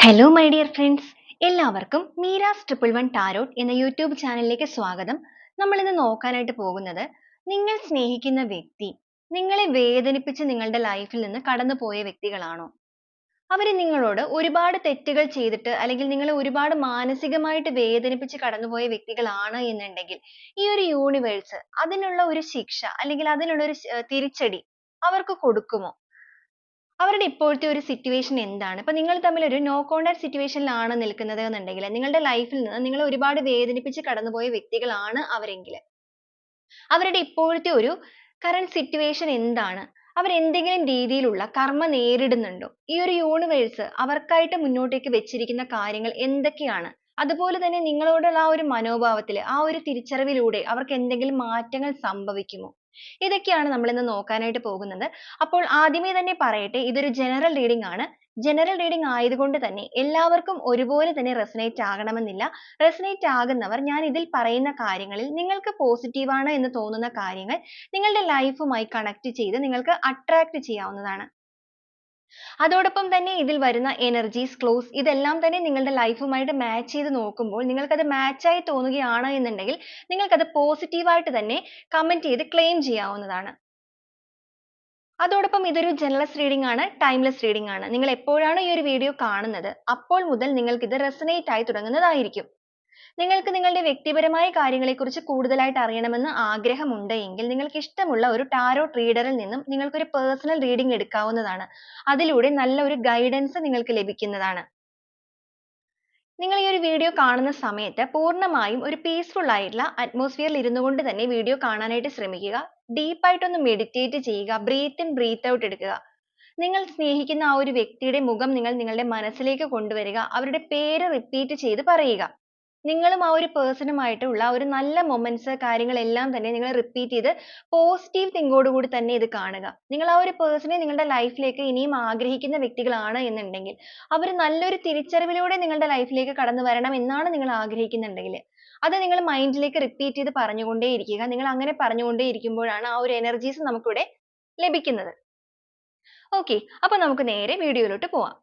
Hello my dear friends, എല്ലാവർക്കും Meera's triple one tarot എന്ന YouTube ചാനലിലേക്ക് സ്വാഗതം. നമ്മൾ ഇന്ന് നോക്കാനായിട്ട് പോകുന്നത്, നിങ്ങൾ സ്നേഹിക്കുന്ന വ്യക്തി നിങ്ങളെ വേദനിപ്പിച്ച് നിങ്ങളുടെ ലൈഫിൽ നിന്ന് കടന്നുപോയ വ്യക്തികളാണോ? അവർ നിങ്ങളോട് ഒരുപാട് തെറ്റുകൾ ചെയ്തിട്ട് അല്ലെങ്കിൽ നിങ്ങളെ ഒരുപാട് മാനസികമായിട്ട് വേദനിപ്പിച്ച് കടന്നുപോയ വ്യക്തികളാണ് എന്നുണ്ടെങ്കിൽ ഈ ഒരു യൂണിവേഴ്സ് അതിനുള്ള ഒരു ശിക്ഷ അല്ലെങ്കിൽ അതിനുള്ള ഒരു തിരിച്ചടി അവർക്ക് കൊടുക്കുമോ? അവരുടെ ഇപ്പോഴത്തെ ഒരു സിറ്റുവേഷൻ എന്താണ്? ഇപ്പൊ നിങ്ങൾ തമ്മിൽ ഒരു നോ കോൺടാക്ട് സിറ്റുവേഷനിലാണ് നിൽക്കുന്നത് എന്നുണ്ടെങ്കിൽ നിങ്ങളുടെ ലൈഫിൽ നിന്ന് നിങ്ങളെ ഒരുപാട് വേദനിപ്പിച്ച് കടന്നുപോയ വ്യക്തികളാണ് അവരെങ്കിൽ അവരുടെ ഇപ്പോഴത്തെ ഒരു കറന്റ് സിറ്റുവേഷൻ എന്താണ്? അവർ എന്തെങ്കിലും രീതിയിലുള്ള കർമ്മ നേരിടുന്നുണ്ടോ? ഈ ഒരു യൂണിവേഴ്സ് അവർക്കായിട്ട് മുന്നോട്ടേക്ക് വെച്ചിരിക്കുന്ന കാര്യങ്ങൾ എന്തൊക്കെയാണ്? അതുപോലെ തന്നെ നിങ്ങളോടുള്ള ആ ഒരു മനോഭാവത്തിൽ ആ ഒരു തിരിച്ചറിവിലൂടെ അവർക്ക് എന്തെങ്കിലും മാറ്റങ്ങൾ സംഭവിക്കുമോ? ഇതൊക്കെയാണ് നമ്മൾ ഇന്ന് നോക്കാനായിട്ട് പോകുന്നത്. അപ്പോൾ ആദ്യമേ തന്നെ പറയട്ടെ, ഇതൊരു ജനറൽ റീഡിംഗ് ആണ്. ജനറൽ റീഡിംഗ് ആയതുകൊണ്ട് തന്നെ എല്ലാവർക്കും ഒരുപോലെ തന്നെ റെസനേറ്റ് ആകണമെന്നില്ല. റെസനേറ്റ് ആകുന്നവർ ഞാൻ ഇതിൽ പറയുന്ന കാര്യങ്ങളിൽ നിങ്ങൾക്ക് പോസിറ്റീവ് ആണ് എന്ന് തോന്നുന്ന കാര്യങ്ങൾ നിങ്ങളുടെ ലൈഫുമായി കണക്ട് ചെയ്ത് നിങ്ങൾക്ക് അട്രാക്ട് ചെയ്യാവുന്നതാണ്. അതോടൊപ്പം തന്നെ ഇതിൽ വരുന്ന എനർജീസ്, ക്ലോസ് ഇതെല്ലാം തന്നെ നിങ്ങളുടെ ലൈഫുമായിട്ട് മാച്ച് ചെയ്ത് നോക്കുമ്പോൾ നിങ്ങൾക്കത് മാച്ച് ആയി തോന്നുകയാണ് എന്നുണ്ടെങ്കിൽ നിങ്ങൾക്കത് പോസിറ്റീവ് ആയിട്ട് തന്നെ കമന്റ് ചെയ്ത് ക്ലെയിം ചെയ്യാവുന്നതാണ്. അതോടൊപ്പം ഇതൊരു ജനറൽസ് റീഡിംഗ് ആണ്, ടൈംലെസ് റീഡിംഗ് ആണ്. നിങ്ങൾ എപ്പോഴാണ് ഈ ഒരു വീഡിയോ കാണുന്നത് അപ്പോൾ മുതൽ നിങ്ങൾക്ക് ഇത് റെസനേറ്റ് ആയി തുടങ്ങുന്നതായിരിക്കും. നിങ്ങൾക്ക് നിങ്ങളുടെ വ്യക്തിപരമായ കാര്യങ്ങളെക്കുറിച്ച് കൂടുതലായിട്ട് അറിയണമെന്ന് ആഗ്രഹമുണ്ട് എങ്കിൽ നിങ്ങൾക്ക് ഇഷ്ടമുള്ള ഒരു ടാരോട്ട് റീഡറിൽ നിന്നും നിങ്ങൾക്ക് ഒരു പേഴ്സണൽ റീഡിംഗ് എടുക്കാവുന്നതാണ്. അതിലൂടെ നല്ല ഒരു ഗൈഡൻസ് നിങ്ങൾക്ക് ലഭിക്കുന്നതാണ്. നിങ്ങൾ ഈ ഒരു വീഡിയോ കാണുന്ന സമയത്ത് പൂർണ്ണമായും ഒരു പീസ്ഫുൾ ആയിട്ടുള്ള അറ്റ്മോസ്ഫിയറിൽ ഇരുന്നു കൊണ്ട് തന്നെ വീഡിയോ കാണാനായിട്ട് ശ്രമിക്കുക. ഡീപ്പായിട്ടൊന്ന് മെഡിറ്റേറ്റ് ചെയ്യുക. ബ്രീത്ത് ഇൻ ബ്രീത്ത് ഔട്ട് എടുക്കുക. നിങ്ങൾ സ്നേഹിക്കുന്ന ആ ഒരു വ്യക്തിയുടെ മുഖം നിങ്ങൾ നിങ്ങളുടെ മനസ്സിലേക്ക് കൊണ്ടുവരിക. അവരുടെ പേര് റിപ്പീറ്റ് ചെയ്ത് പറയുക. നിങ്ങളും ആ ഒരു പേഴ്സണുമായിട്ടുള്ള ഒരു നല്ല മൊമെന്റ്സ് കാര്യങ്ങളെല്ലാം തന്നെ നിങ്ങൾ റിപ്പീറ്റ് ചെയ്ത് പോസിറ്റീവ് തിങ്കോട് കൂടി തന്നെ ഇത് കാണുക. നിങ്ങൾ ആ ഒരു പേഴ്സണെ നിങ്ങളുടെ ലൈഫിലേക്ക് ഇനിയും ആഗ്രഹിക്കുന്ന വ്യക്തികളാണ് എന്നുണ്ടെങ്കിൽ അവർ നല്ലൊരു തിരിച്ചറിവിലൂടെ നിങ്ങളുടെ ലൈഫിലേക്ക് കടന്നു വരണം എന്നാണ് നിങ്ങൾ ആഗ്രഹിക്കുന്നുണ്ടെങ്കിൽ അത് നിങ്ങൾ മൈൻഡിലേക്ക് റിപ്പീറ്റ് ചെയ്ത് പറഞ്ഞുകൊണ്ടേ ഇരിക്കുക. നിങ്ങൾ അങ്ങനെ പറഞ്ഞുകൊണ്ടേ ഇരിക്കുമ്പോഴാണ് ആ ഒരു എനർജീസ് നമുക്കിവിടെ ലഭിക്കുന്നത്. ഓക്കെ, അപ്പൊ നമുക്ക് നേരെ വീഡിയോയിലോട്ട് പോവാം.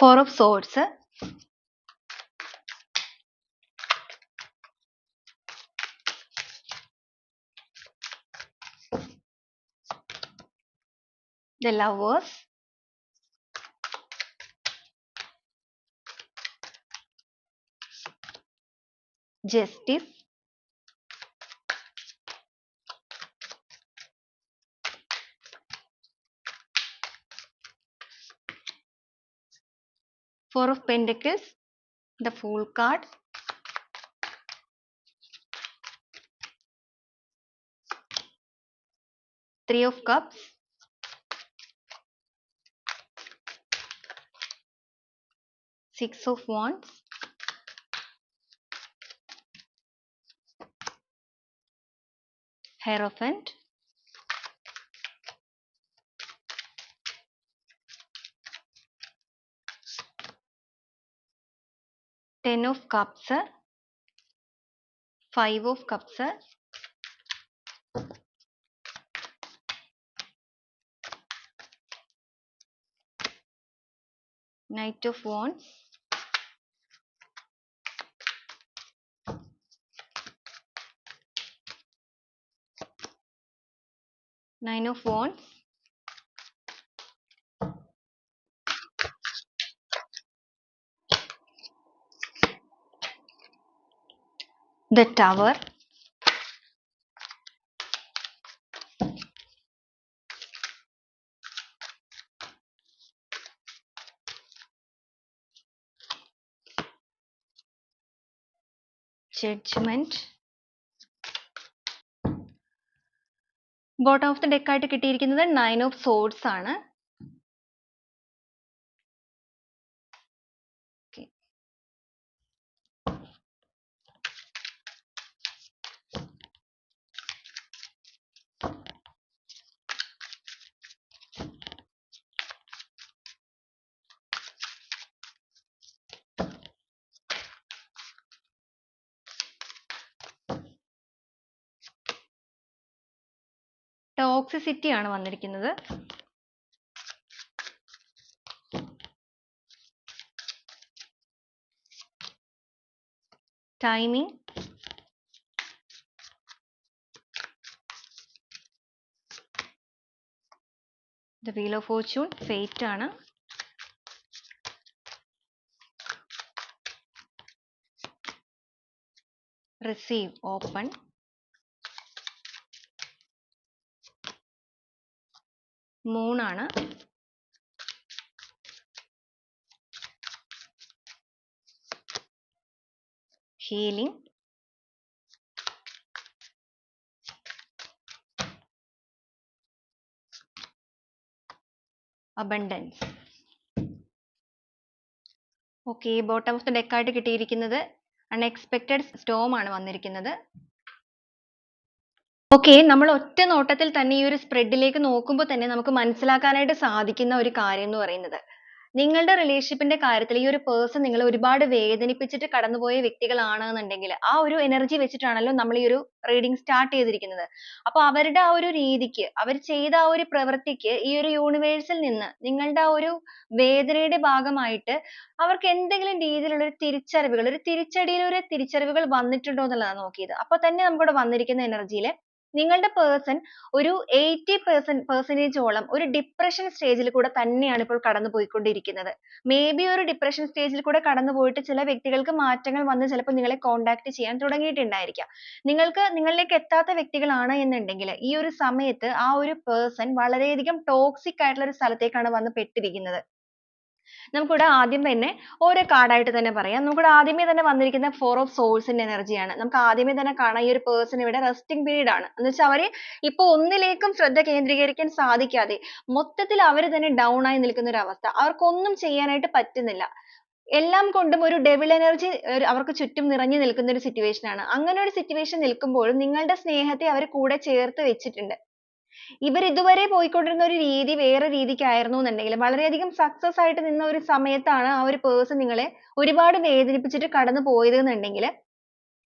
Four of Swords, the Lovers, Justice, Four of Pentacles, the Fool card, Three of Cups, Six of Wands, Hierophant, Ten of Cups, Five of Cups, Knight of Wands, Nine of Wands, the Tower, Judgment, bottom of the deck ആയിട്ട് കിട്ടിയിരിക്കുന്നത് 9 of swords ആണ്. Toxicity ആണ് വന്നിരിക്കുന്നത്. Timing, the wheel of fortune, fate ആണ്. Receive, open. Moon ആണ്. Healing, abundance. Okay, bottom of the deck ആയിട്ട് കിട്ടിയിരിക്കുന്നത് unexpected Storm ആണ് വന്നിരിക്കുന്നത്. ഓക്കെ, നമ്മൾ ഒറ്റ നോട്ടത്തിൽ തന്നെ ഈ ഒരു സ്പ്രെഡിലേക്ക് നോക്കുമ്പോൾ തന്നെ നമുക്ക് മനസ്സിലാക്കാനായിട്ട് സാധിക്കുന്ന ഒരു കാര്യം എന്ന് പറയുന്നത്, നിങ്ങളുടെ റിലേഷൻഷിപ്പിന്റെ കാര്യത്തിൽ ഈ ഒരു പേഴ്സൺ നിങ്ങളെ ഒരുപാട് വേദനിപ്പിച്ചിട്ട് കടന്നുപോയ വ്യക്തികളാണെന്നുണ്ടെങ്കിൽ ആ ഒരു എനർജി വെച്ചിട്ടാണല്ലോ നമ്മൾ ഈ ഒരു റീഡിംഗ് സ്റ്റാർട്ട് ചെയ്തിരിക്കുന്നത്. അപ്പോൾ അവരുടെ ആ ഒരു രീതിക്ക്, അവർ ചെയ്ത ആ ഒരു പ്രവൃത്തിക്ക് ഈ ഒരു യൂണിവേഴ്സിൽ നിന്ന് നിങ്ങളുടെ ആ ഒരു വേദനയുടെ ഭാഗമായിട്ട് അവർക്ക് എന്തെങ്കിലും രീതിയിലുള്ള ഒരു തിരിച്ചറിവുകൾ, ഒരു തിരിച്ചടിയിൽ ഒരു തിരിച്ചറിവുകൾ വന്നിട്ടുണ്ടോ എന്നുള്ളതാണ് നോക്കിയത്. അപ്പോൾ തന്നെ നമുക്കിവിടെ വന്നിരിക്കുന്ന എനർജിയിൽ നിങ്ങളുടെ പേഴ്സൺ ഒരു 80% ഒരു ഡിപ്രഷൻ സ്റ്റേജിൽ കൂടെ തന്നെയാണ് ഇപ്പോൾ കടന്നു പോയിക്കൊണ്ടിരിക്കുന്നത്. മേ ബി ഒരു ഡിപ്രഷൻ സ്റ്റേജിൽ കൂടെ കടന്നു പോയിട്ട് ചില വ്യക്തികൾക്ക് മാറ്റങ്ങൾ വന്ന് ചിലപ്പോൾ നിങ്ങളെ കോൺടാക്ട് ചെയ്യാൻ തുടങ്ങിയിട്ടുണ്ടായിരിക്കാം. നിങ്ങളിലേക്ക് എത്താത്ത വ്യക്തികളാണ് എന്നുണ്ടെങ്കിൽ ഈ ഒരു സമയത്ത് ആ ഒരു പേഴ്സൺ വളരെയധികം ടോക്സിക് ആയിട്ടുള്ള ഒരു സ്ഥലത്തേക്കാണ് വന്ന് പെട്ടിരിക്കുന്നത്. നമുക്കിവിടെ ആദ്യം തന്നെ ഓരോ കാർഡായിട്ട് തന്നെ പറയാം. നമുക്കിവിടെ ആദ്യമേ തന്നെ വന്നിരിക്കുന്ന 4 ഓഫ് സോൾസിന്റെ എനർജിയാണ്. നമുക്ക് ആദ്യമേ തന്നെ കാണാം ഈ ഒരു പേഴ്സൺ ഇവിടെ റെസ്റ്റിംഗ് പീരീഡ് ആണ്. എന്ന് വെച്ചാൽ അവര് ഇപ്പൊ ഒന്നിലേക്കും ശ്രദ്ധ കേന്ദ്രീകരിക്കാൻ സാധിക്കാതെ മൊത്തത്തിൽ അവർ തന്നെ ഡൗൺ ആയി നിൽക്കുന്ന ഒരു അവസ്ഥ. അവർക്കൊന്നും ചെയ്യാനായിട്ട് പറ്റുന്നില്ല. എല്ലാം കൊണ്ടും ഒരു ഡെവിൾ എനർജി അവർക്ക് ചുറ്റും നിറഞ്ഞു നിൽക്കുന്ന ഒരു സിറ്റുവേഷൻ ആണ്. അങ്ങനെ ഒരു സിറ്റുവേഷൻ നിൽക്കുമ്പോഴും നിങ്ങളുടെ സ്നേഹത്തെ അവർ കൂടെ ചേർത്ത് വെച്ചിട്ടുണ്ട്. ഇവർ ഇതുവരെ പോയിക്കൊണ്ടിരുന്ന ഒരു രീതി വേറെ രീതിക്കായിരുന്നു എന്നുണ്ടെങ്കിൽ വളരെയധികം സക്സസ് ആയിട്ട് നിന്ന ഒരു സമയത്താണ് ആ ഒരു പേഴ്സൺ നിങ്ങളെ ഒരുപാട് വേദനിപ്പിച്ചിട്ട് കടന്നു പോയത് എന്നുണ്ടെങ്കിൽ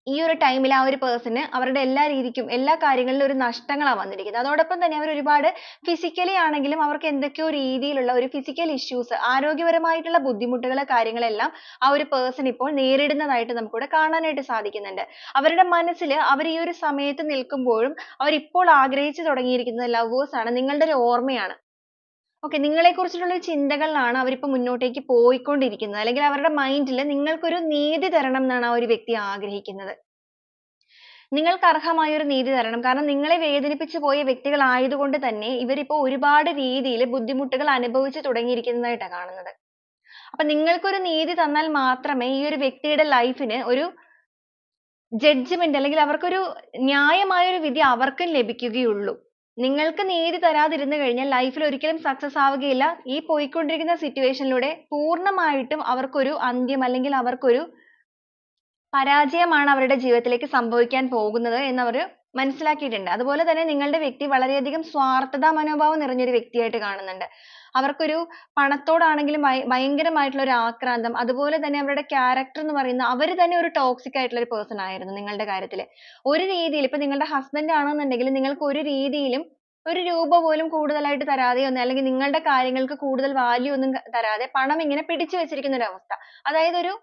ഈ ഒരു ടൈമിൽ ആ ഒരു പേഴ്സണ് അവരുടെ എല്ലാ രീതിക്കും എല്ലാ കാര്യങ്ങളിലും ഒരു നഷ്ടങ്ങളാണ് വന്നിരിക്കുന്നത്. അതോടൊപ്പം തന്നെ അവർ ഒരുപാട് ഫിസിക്കലി ആണെങ്കിലും അവർക്ക് എന്തൊക്കെയോ രീതിയിലുള്ള ഒരു ഫിസിക്കൽ ഇഷ്യൂസ്, ആരോഗ്യപരമായിട്ടുള്ള ബുദ്ധിമുട്ടുകൾ, കാര്യങ്ങളെല്ലാം ആ ഒരു പേഴ്സൺ ഇപ്പോൾ നേരിടുന്നതായിട്ട് നമുക്കിവിടെ കാണാനായിട്ട് സാധിക്കുന്നുണ്ട്. അവരുടെ മനസ്സിൽ അവർ ഈ ഒരു സമയത്ത് നിൽക്കുമ്പോഴും അവർ ഇപ്പോൾ ആഗ്രഹിച്ചു തുടങ്ങിയിരിക്കുന്നത് ലവേഴ്സ് ആണ്, നിങ്ങളുടെ ഒരു ഓർമ്മയാണ്. ഓക്കെ, നിങ്ങളെക്കുറിച്ചിട്ടുള്ള ചിന്തകളിലാണ് അവരിപ്പോൾ മുന്നോട്ടേക്ക് പോയിക്കൊണ്ടിരിക്കുന്നത്. അല്ലെങ്കിൽ അവരുടെ മൈൻഡിൽ നിങ്ങൾക്കൊരു നീതി തരണം എന്നാണ് ആ ഒരു വ്യക്തി ആഗ്രഹിക്കുന്നത്. നിങ്ങൾക്ക് അർഹമായ ഒരു നീതി തരണം. കാരണം നിങ്ങളെ വേദനിപ്പിച്ചു പോയ വ്യക്തികളായതുകൊണ്ട് തന്നെ ഇവരിപ്പോൾ ഒരുപാട് രീതിയിൽ ബുദ്ധിമുട്ടുകൾ അനുഭവിച്ചു തുടങ്ങിയിരിക്കുന്നതായിട്ടാണ് കാണുന്നത്. അപ്പൊ നിങ്ങൾക്കൊരു നീതി തന്നാൽ മാത്രമേ ഈ ഒരു വ്യക്തിയുടെ ലൈഫിന് ഒരു ജഡ്ജ്മെന്റ് അല്ലെങ്കിൽ അവർക്കൊരു ന്യായമായ ഒരു വിധി അവർക്കും ലഭിക്കുകയുള്ളൂ. നിങ്ങൾക്ക് നീതി തരാതിരുന്നു കഴിഞ്ഞാൽ ലൈഫിൽ ഒരിക്കലും സക്സസ് ആവുകയില്ല. ഈ പോയിക്കൊണ്ടിരിക്കുന്ന സിറ്റുവേഷനിലൂടെ പൂർണ്ണമായിട്ടും അവർക്കൊരു അന്ത്യം അല്ലെങ്കിൽ അവർക്കൊരു പരാജയമാണ് അവരുടെ ജീവിതത്തിലേക്ക് സംഭവിക്കാൻ പോകുന്നത് എന്ന് അവർ മനസ്സിലാക്കിയിട്ടുണ്ട്. അതുപോലെ തന്നെ നിങ്ങളുടെ വ്യക്തി വളരെയധികം സ്വാർത്ഥതാ മനോഭാവം നിറഞ്ഞൊരു വ്യക്തിയായിട്ട് കാണുന്നുണ്ട്. അവർക്കൊരു പണത്തോടാണെങ്കിലും ഭയങ്കരമായിട്ടുള്ള ഒരു ആക്രാന്തം, അതുപോലെ തന്നെ അവരുടെ ക്യാരക്ടർ എന്ന് പറയുന്ന അവർ തന്നെ ഒരു ടോക്സിക് ആയിട്ടുള്ള ഒരു പേഴ്സൺ ആയിരുന്നു നിങ്ങളുടെ കാര്യത്തിൽ. ഒരു രീതിയിൽ ഇപ്പൊ നിങ്ങളുടെ ഹസ്ബൻഡ് ആണെന്നുണ്ടെങ്കിൽ നിങ്ങൾക്ക് ഒരു രീതിയിലും ഒരു രൂപ പോലും കൂടുതലായിട്ട് തരാതെ ഒന്നും, അല്ലെങ്കിൽ നിങ്ങളുടെ കാര്യങ്ങൾക്ക് കൂടുതൽ വാല്യൂ ഒന്നും തരാതെ പണം ഇങ്ങനെ പിടിച്ചു വെച്ചിരിക്കുന്ന ഒരു അവസ്ഥ. അതായത് ഒരു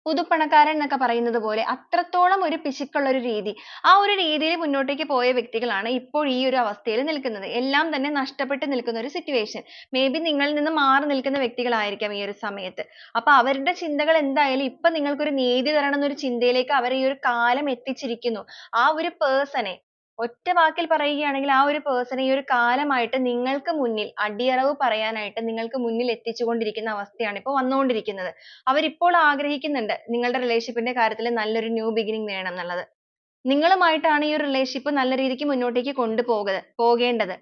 പുതുപ്പണക്കാരൻ എന്നൊക്കെ പറയുന്നത് പോലെ അത്രത്തോളം ഒരു പിശുക്കുള്ള ഒരു രീതി. ആ ഒരു രീതിയിൽ മുന്നോട്ടേക്ക് പോയ വ്യക്തികളാണ് ഇപ്പോൾ ഈ ഒരു അവസ്ഥയിൽ നിൽക്കുന്നത്. എല്ലാം തന്നെ നഷ്ടപ്പെട്ട് നിൽക്കുന്ന ഒരു സിറ്റുവേഷൻ. മേ ബി നിങ്ങളിൽ നിന്ന് മാറി നിൽക്കുന്ന വ്യക്തികളായിരിക്കാം ഈ ഒരു സമയത്ത്. അപ്പൊ അവരുടെ ചിന്തകൾ എന്തായാലും ഇപ്പൊ നിങ്ങൾക്കൊരു നീതി തരണം എന്നൊരു ചിന്തയിലേക്ക് അവർ ഈ ഒരു കാലം എത്തിച്ചിരിക്കുന്നു. ആ ഒരു പേഴ്സണെ ഒറ്റ വാക്കിൽ പറയുകയാണെങ്കിൽ ആ ഒരു പേഴ്സണെ ഈ ഒരു കാലമായിട്ട് നിങ്ങൾക്ക് മുന്നിൽ അടിയറവ് പറയാനായിട്ട് നിങ്ങൾക്ക് മുന്നിൽ എത്തിച്ചുകൊണ്ടിരിക്കുന്ന അവസ്ഥയാണ് ഇപ്പോൾ വന്നുകൊണ്ടിരിക്കുന്നത്. അവരിപ്പോൾ ആഗ്രഹിക്കുന്നുണ്ട് നിങ്ങളുടെ റിലേഷൻഷിപ്പിന്റെ കാര്യത്തിൽ നല്ലൊരു ന്യൂ ബിഗിനിങ് വേണം എന്നുള്ളത്. നിങ്ങളുമായിട്ടാണ് ഈ ഒരു റിലേഷൻഷിപ്പ് നല്ല രീതിക്ക് മുന്നോട്ടേക്ക് പോകേണ്ടത്.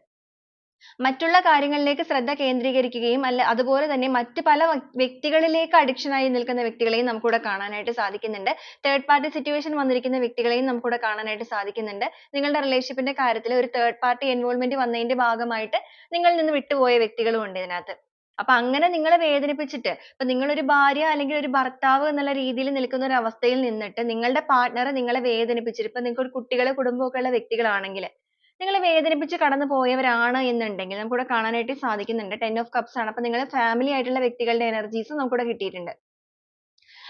മറ്റുള്ള കാര്യങ്ങളിലേക്ക് ശ്രദ്ധ കേന്ദ്രീകരിക്കുകയും അതുപോലെ തന്നെ മറ്റ് പല വ്യക്തികളിലേക്ക് addiction ആയി നിൽക്കുന്ന വ്യക്തികളെയും നമുക്കിവിടെ കാണാനായിട്ട് സാധിക്കുന്നുണ്ട്. third party situation വന്നിരിക്കുന്ന വ്യക്തികളെയും നമുക്കിവിടെ കാണാനായിട്ട് സാധിക്കുന്നുണ്ട്. നിങ്ങളുടെ relationship ന്റെ കാര്യത്തിൽ ഒരു third party involvement വന്നതിന്റെ ഭാഗമായിട്ട് നിങ്ങളിൽ നിന്ന് വിട്ടുപോയ വ്യക്തികളും ഉണ്ട് ഇതിനകത്ത്. അപ്പൊ അങ്ങനെ നിങ്ങളെ വേദനിപ്പിച്ചിട്ട്, ഇപ്പൊ നിങ്ങൾ ഒരു ഭാര്യ അല്ലെങ്കിൽ ഒരു ഭർത്താവ് എന്നുള്ള രീതിയിൽ നിൽക്കുന്ന ഒരു അവസ്ഥയിൽ നിന്നിട്ട് നിങ്ങളുടെ പാർട്ട്ണർ നിങ്ങളെ വേദനിപ്പിച്ചിട്ട്, ഇപ്പൊ നിങ്ങൾക്ക് ഒരു കുട്ടികളെ കുടുംബമൊക്കെ ഉള്ള വ്യക്തികളാണെങ്കിൽ നിങ്ങളെ വേദനിപ്പിച്ച് കടന്നു പോയവരാണ് എന്നുണ്ടെങ്കിൽ നമുക്കിവിടെ കാണാനായിട്ട് സാധിക്കുന്നുണ്ട്. ten of cups ആണ്. അപ്പൊ നിങ്ങൾ family ആയിട്ടുള്ള വ്യക്തികളുടെ energies നമുക്കിവിടെ കിട്ടിയിട്ടുണ്ട്.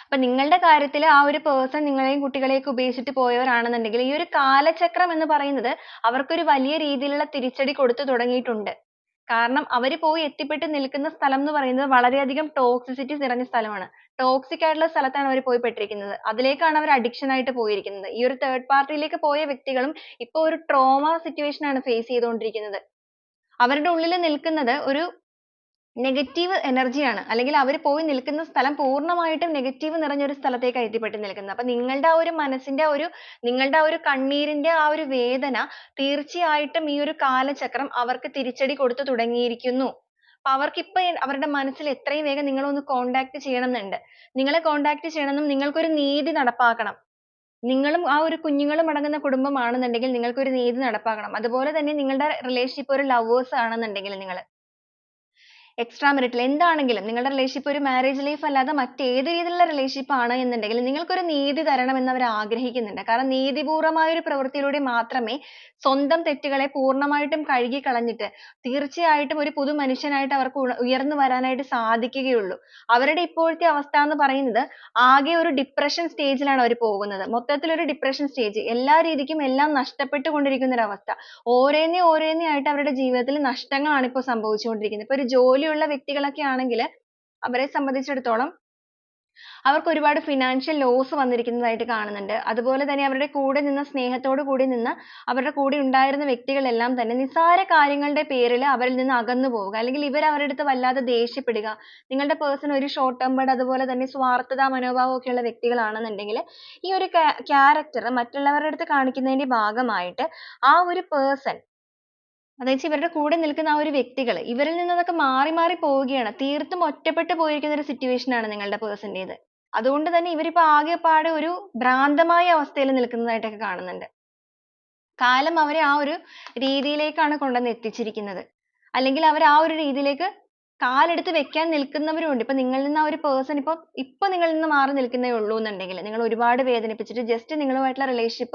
അപ്പൊ നിങ്ങളുടെ കാര്യത്തിൽ ആ ഒരു person നിങ്ങളെയും കുട്ടികളെയൊക്കെ ഉപേക്ഷിച്ചിട്ട് പോയവരാണെന്നുണ്ടെങ്കിൽ ഈ ഒരു കാലചക്രം എന്ന് പറയുന്നത് അവർക്കൊരു വലിയ രീതിയിലുള്ള തിരിച്ചടി കൊടുത്തു തുടങ്ങിയിട്ടുണ്ട്. കാരണം അവര് പോയി എത്തിപ്പെട്ട് നിൽക്കുന്ന സ്ഥലം എന്ന് പറയുന്നത് വളരെയധികം toxicity നിറഞ്ഞ സ്ഥലമാണ്. toxic ആയിട്ടുള്ള സ്ഥലത്താണ് അവർ പോയി പെട്ടിരിക്കുന്നത്. അതിലേക്കാണ് അവർ addiction ആയിട്ട് പോയിരിക്കുന്നത്. ഈ ഒരു third party ലേക്ക് പോയ വ്യക്തികളും ഇപ്പൊ ഒരു trauma situation ആണ് face ചെയ്തുകൊണ്ടിരിക്കുന്നത്. അവരുടെ ഉള്ളിൽ നിൽക്കുന്നത് ഒരു നെഗറ്റീവ് എനർജിയാണ്. അല്ലെങ്കിൽ അവർ പോയി നിൽക്കുന്ന സ്ഥലം പൂർണ്ണമായിട്ടും നെഗറ്റീവ് നിറഞ്ഞ ഒരു സ്ഥലത്തേക്കാണ് എത്തിപ്പെട്ട് നിൽക്കുന്നത്. അപ്പൊ നിങ്ങളുടെ ആ ഒരു മനസ്സിന്റെ നിങ്ങളുടെ ആ ഒരു കണ്ണീരിന്റെ ആ ഒരു വേദന തീർച്ചയായിട്ടും ഈ ഒരു കാലചക്രം അവർക്ക് തിരിച്ചടി കൊടുത്തു തുടങ്ങിയിരിക്കുന്നു. അപ്പൊ അവർക്ക് ഇപ്പൊ അവരുടെ മനസ്സിൽ എത്രയും വേഗം നിങ്ങളെ ഒന്ന് കോണ്ടാക്ട് ചെയ്യണമെന്നുണ്ട്. നിങ്ങളെ കോണ്ടാക്ട് ചെയ്യണമെന്നും നിങ്ങൾക്കൊരു നീതി നടപ്പാക്കണം. നിങ്ങളും ആ ഒരു കുഞ്ഞുങ്ങളും അടങ്ങുന്ന കുടുംബമാണെന്നുണ്ടെങ്കിൽ നിങ്ങൾക്കൊരു നീതി നടപ്പാക്കണം. അതുപോലെ തന്നെ നിങ്ങളുടെ റിലേഷൻഷിപ്പ് ഒരു ലവേഴ്സ് ആണെന്നുണ്ടെങ്കിൽ നിങ്ങൾ extra marital എന്താണെങ്കിലും നിങ്ങളുടെ റിലേഷൻഷിപ്പ് ഒരു മാരേജ് ലൈഫ് അല്ലാതെ മറ്റേത് രീതിയിലുള്ള റിലേഷൻഷിപ്പ് ആണ് എന്നുണ്ടെങ്കിൽ നിങ്ങൾക്കൊരു നീതി തരണമെന്ന് അവർ ആഗ്രഹിക്കുന്നുണ്ട്. കാരണം നീതിപൂർവമായ ഒരു പ്രവൃത്തിയിലൂടെ മാത്രമേ സ്വന്തം തെറ്റുകളെ പൂർണ്ണമായിട്ടും കഴുകി കളഞ്ഞിട്ട് തീർച്ചയായിട്ടും ഒരു പുതു മനുഷ്യനായിട്ട് അവർക്ക് ഉയർന്നു വരാനായിട്ട് സാധിക്കുകയുള്ളൂ. അവരുടെ ഇപ്പോഴത്തെ അവസ്ഥ എന്ന് പറയുന്നത് ആകെ ഒരു ഡിപ്രഷൻ സ്റ്റേജിലാണ് അവർ പോകുന്നത്. മൊത്തത്തിൽ ഒരു ഡിപ്രഷൻ സ്റ്റേജ്. എല്ലാ രീതിക്കും എല്ലാം നഷ്ടപ്പെട്ടു കൊണ്ടിരിക്കുന്ന ഒരു അവസ്ഥ. ഓരോന്നേ ആയിട്ട് അവരുടെ ജീവിതത്തിൽ നഷ്ടങ്ങളാണ് ഇപ്പോൾ സംഭവിച്ചുകൊണ്ടിരിക്കുന്നത്. ഇപ്പൊ ഒരു ജോലിയുള്ള വ്യക്തികളൊക്കെ ആണെങ്കിൽ അവരെ സംബന്ധിച്ചിടത്തോളം അവർക്ക് ഒരുപാട് financial loss വന്നിരിക്കുന്നതായിട്ട് കാണുന്നുണ്ട്. അതുപോലെ തന്നെ അവരുടെ കൂടെ നിന്ന സ്നേഹത്തോടു കൂടി നിന്ന അവരുടെ കൂടെ ഉണ്ടായിരുന്ന വ്യക്തികളെല്ലാം തന്നെ നിസ്സാര കാര്യങ്ങളുടെ പേരിൽ അവരിൽ നിന്ന് അകന്നു പോവുക, അല്ലെങ്കിൽ ഇവർ അവരുടെ അടുത്ത് വല്ലാതെ ദേഷ്യപ്പെടുക. നിങ്ങളുടെ person ഒരു short tempered അതുപോലെ തന്നെ സ്വാർത്ഥതാ മനോഭാവം ഒക്കെ ഉള്ള വ്യക്തികളാണെന്നുണ്ടെങ്കിൽ ഈ ഒരു character മറ്റുള്ളവരുടെ അടുത്ത് കാണിക്കുന്നതിന്റെ ഭാഗമായിട്ട് ആ ഒരു person, അതായത് ഇവരുടെ കൂടെ നിൽക്കുന്ന ആ ഒരു വ്യക്തികൾ ഇവരിൽ നിന്ന് അതൊക്കെ മാറി മാറി പോവുകയാണ്. തീർത്തും ഒറ്റപ്പെട്ടു പോയിരിക്കുന്ന ഒരു situation ആണ് നിങ്ങളുടെ പേഴ്സന്റേത്. അതുകൊണ്ട് തന്നെ ഇവരിപ്പോ ആകെപ്പാടെ ഒരു ഭ്രാന്തമായ അവസ്ഥയിൽ നിൽക്കുന്നതായിട്ടൊക്കെ കാണുന്നുണ്ട്. കാലം അവരെ ആ ഒരു രീതിയിലേക്കാണ് കൊണ്ടുവന്ന് എത്തിച്ചിരിക്കുന്നത്. അല്ലെങ്കിൽ അവർ ആ ഒരു രീതിയിലേക്ക് കാലെടുത്ത് വെക്കാൻ നിൽക്കുന്നവരും ഉണ്ട്. ഇപ്പൊ നിങ്ങളിൽ നിന്ന് ആ ഒരു person ഇപ്പൊ നിങ്ങളിൽ നിന്ന് മാറി നിൽക്കുന്നേ ഉള്ളൂ എന്നുണ്ടെങ്കിൽ, നിങ്ങൾ ഒരുപാട് വേദനിപ്പിച്ചിട്ട് just നിങ്ങളുമായിട്ടുള്ള relationship